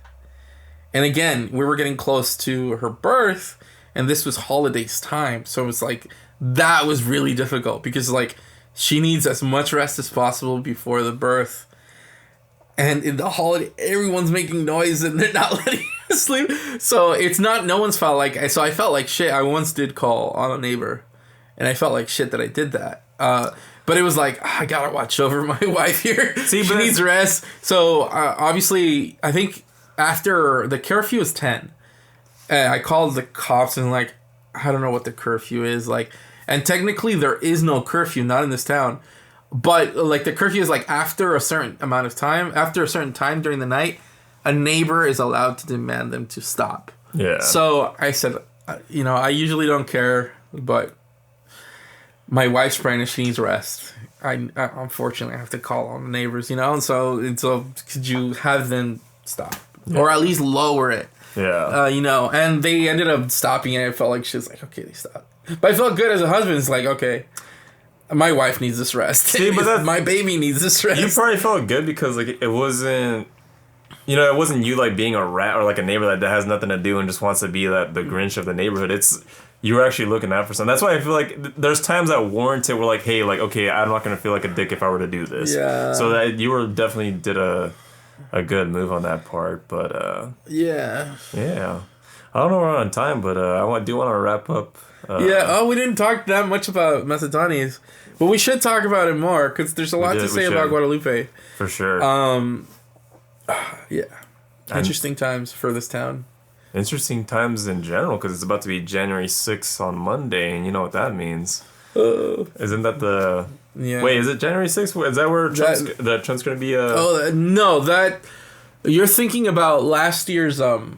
And again, we were getting close to her birth, and this was holidays time, so it was like that was really difficult because like she needs as much rest as possible before the birth. And in the holiday, everyone's making noise and they're not letting her sleep. So it's not no one's fault. So I felt like shit. I once did call on a neighbor, and I felt like shit that I did that. But it was like, I gotta watch over my wife here. See, she needs rest. So obviously, I think after the curfew is 10, I called the cops and like, I don't know what the curfew is like. And technically, there is no curfew, not in this town. But, like, the curfew is, like, after a certain amount of time, after a certain time during the night, a neighbor is allowed to demand them to stop. Yeah. So I said, you know, I usually don't care, but my wife's pregnant, she needs rest. I unfortunately have to call on the neighbors, you know? And so could you have them stop? Yeah. Or at least lower it? Yeah. You know, and they ended up stopping it. I felt like she was like, okay, they stopped. But I felt good as a husband. It's like, okay. My wife needs this rest. See, but my baby needs this rest. You probably felt good because like it wasn't, you know, it wasn't you like being a rat or like a neighbor that has nothing to do and just wants to be the Grinch of the neighborhood. It's you were actually looking out for something. That's why I feel like there's times that warrant it. We're like, hey, like okay, I'm not gonna feel like a dick if I were to do this. Yeah. So that you were definitely did a good move on that part, but yeah. Yeah. I don't know we're on time, but I do want to wrap up. We didn't talk that much about Mazatani's. But we should talk about it more because there's a lot to say about Guadalupe. For sure. Yeah. Interesting times for this town. Interesting times in general because it's about to be January 6th on Monday, and you know what that means. Isn't that the... Yeah. Wait, is it January 6th? Is that where Trump's going to be... no, that... You're thinking about last year's... Well,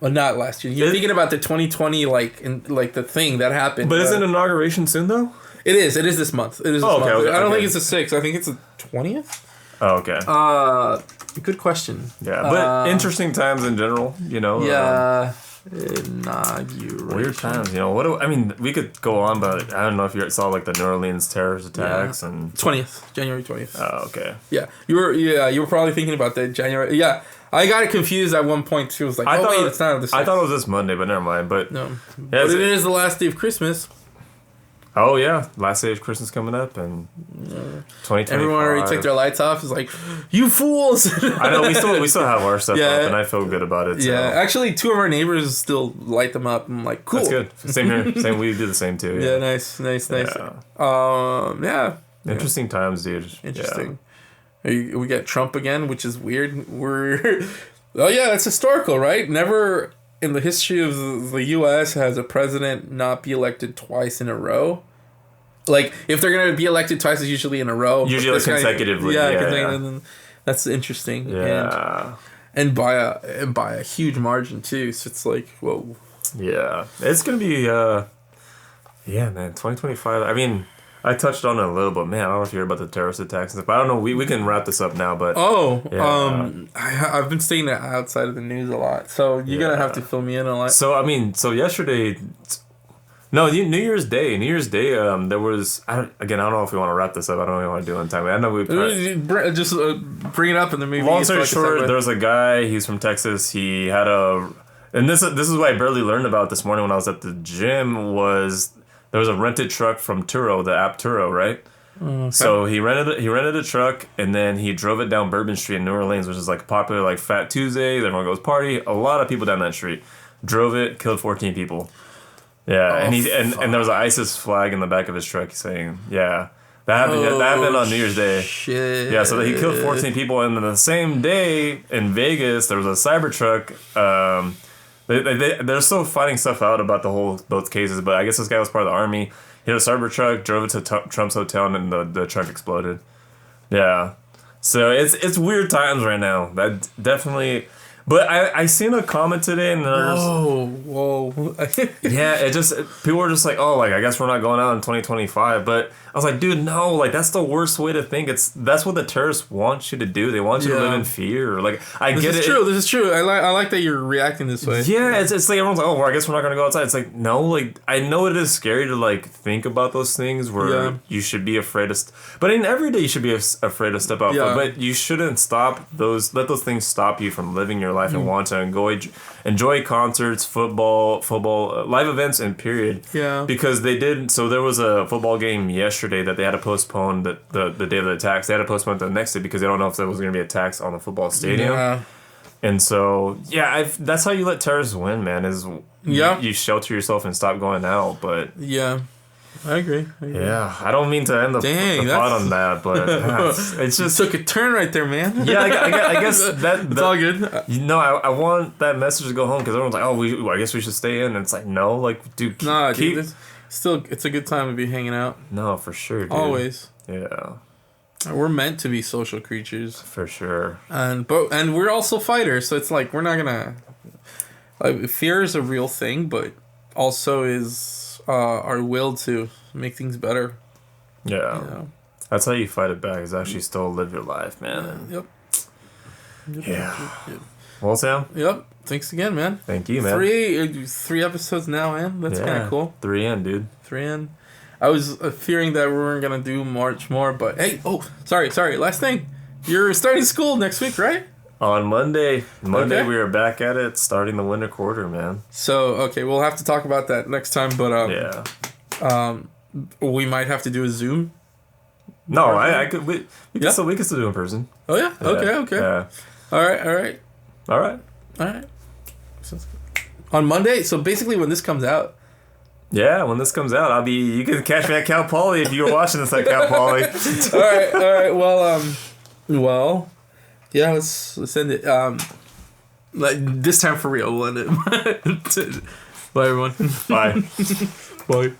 not last year. You're thinking about the 2020, the thing that happened. But isn't inauguration soon, though? It is. It is this month. It is this month. I don't think it's the 6th. I think it's the 20th. Oh, okay. Good question. Yeah, but interesting times in general, you know. Yeah. Inauguration. Weird times, you know. I mean, we could go on, but I don't know if you saw like the New Orleans terrorist attacks and 20th, January 20th. Oh, okay. Yeah, you were probably thinking about that January. Yeah, I got it confused at one point too. It was like, it's not this. I thought it was this Monday, but never mind. But no, but it is the last day of Christmas. Oh yeah, last day of Christmas coming up, and 2025. Everyone already took their lights off. It's like, you fools! I know we still have our stuff up, and I feel good about it. So. Yeah, actually, 2 of our neighbors still light them up. I'm like, cool. That's good. Same here. Same. We do the same too. Yeah, nice. Yeah. Yeah. Interesting times, dude. Interesting. Yeah. We got Trump again, which is weird. Oh yeah, that's historical, right? Never in the history of the U.S. has a president not be elected twice in a row. Like, if they're going to be elected twice, it's usually in a row. Usually consecutively. Yeah. That's interesting. Yeah. And by a huge margin, too. So it's like, whoa. Yeah. It's going to be, man, 2025. I mean, I touched on it a little bit. Man, I don't know if you heard about the terrorist attacks and stuff. But I don't know. We can wrap this up now, but... I've been staying outside of the news a lot. So you're going to have to fill me in a lot. So, I mean, yesterday... No, New Year's Day. There was... I don't know if we want to wrap this up. I don't know if we want to do it on time. I know we... Just bring it up and then maybe... Long story short, there was a guy. He's from Texas. He had a... And this is what I barely learned about this morning when I was at the gym was... There was a rented truck from Turo, the app Turo, right? Okay. So he rented a truck, and then he drove it down Bourbon Street in New Orleans, which is like popular, like Fat Tuesday. Everyone goes party. A lot of people down that street. Drove it, killed 14 people. Yeah, and there was an ISIS flag in the back of his truck saying, yeah, that happened on New Year's Day. Shit. Yeah, so he killed 14 people, and then the same day in Vegas, there was a Cybertruck. They're still finding stuff out about both cases, but I guess this guy was part of the army. He had a Cybertruck, drove it to Trump's hotel, and then the truck exploded. Yeah, so it's weird times right now. That definitely. But I seen a comment today, and there's whoa. Yeah, people were just like, oh, like I guess we're not going out in 2025. But I was like, dude, no, like that's the worst way to think. That's what the terrorists want you to do. They want you to live in fear. Like This is true. I like that you're reacting this way. Yeah, it's like everyone's like, oh, well, I guess we're not gonna go outside. It's like no, like I know it is scary to like think about those things where you should be afraid of. But in every day you should be afraid to step out. Yeah. But you shouldn't let those things stop you from living your life and want to enjoy concerts, football, live events, and period. Yeah. Because they did. So there was a football game yesterday that they had to postpone the day of the attacks. They had to postpone it the next day because they don't know if there was going to be attacks on the football stadium. Yeah. And so that's how you let terrorists win, man. You shelter yourself and stop going out. But yeah. I agree. Yeah, I don't mean to end the thought on that, but it's just took a turn right there, man. Yeah, I guess it's all good. I want that message to go home because everyone's like, oh, I guess we should stay in. And it's like, no, like, dude, dude, it's a good time to be hanging out. No, for sure, dude. Always. Yeah. We're meant to be social creatures. For sure. And we're also fighters, so it's like we're not gonna. Fear is a real thing, but also is. Our will to make things better. Yeah. That's how you fight it back, is actually still live your life, man. Yep. Yeah. Well, Sam? Yep. Thanks again, man. Thank you, man. 3 episodes now, man. That's kind of cool. 3 in, dude. 3 in. I was fearing that we weren't going to do much more, but hey, sorry. Last thing. You're starting school next week, right? On Monday, okay. We are back at it, starting the winter quarter, man. So, okay, we'll have to talk about that next time, but we might have to do a Zoom. No, I could. We can still do in person. Oh yeah. Okay. Yeah. All right. On Monday. So basically, when this comes out. Yeah, when this comes out, you can catch me at Cal Poly if you were watching this at Cal Poly. All right. Well. Yeah, let's end it. Like this time for real, we'll end it. Bye, everyone. Bye. Bye.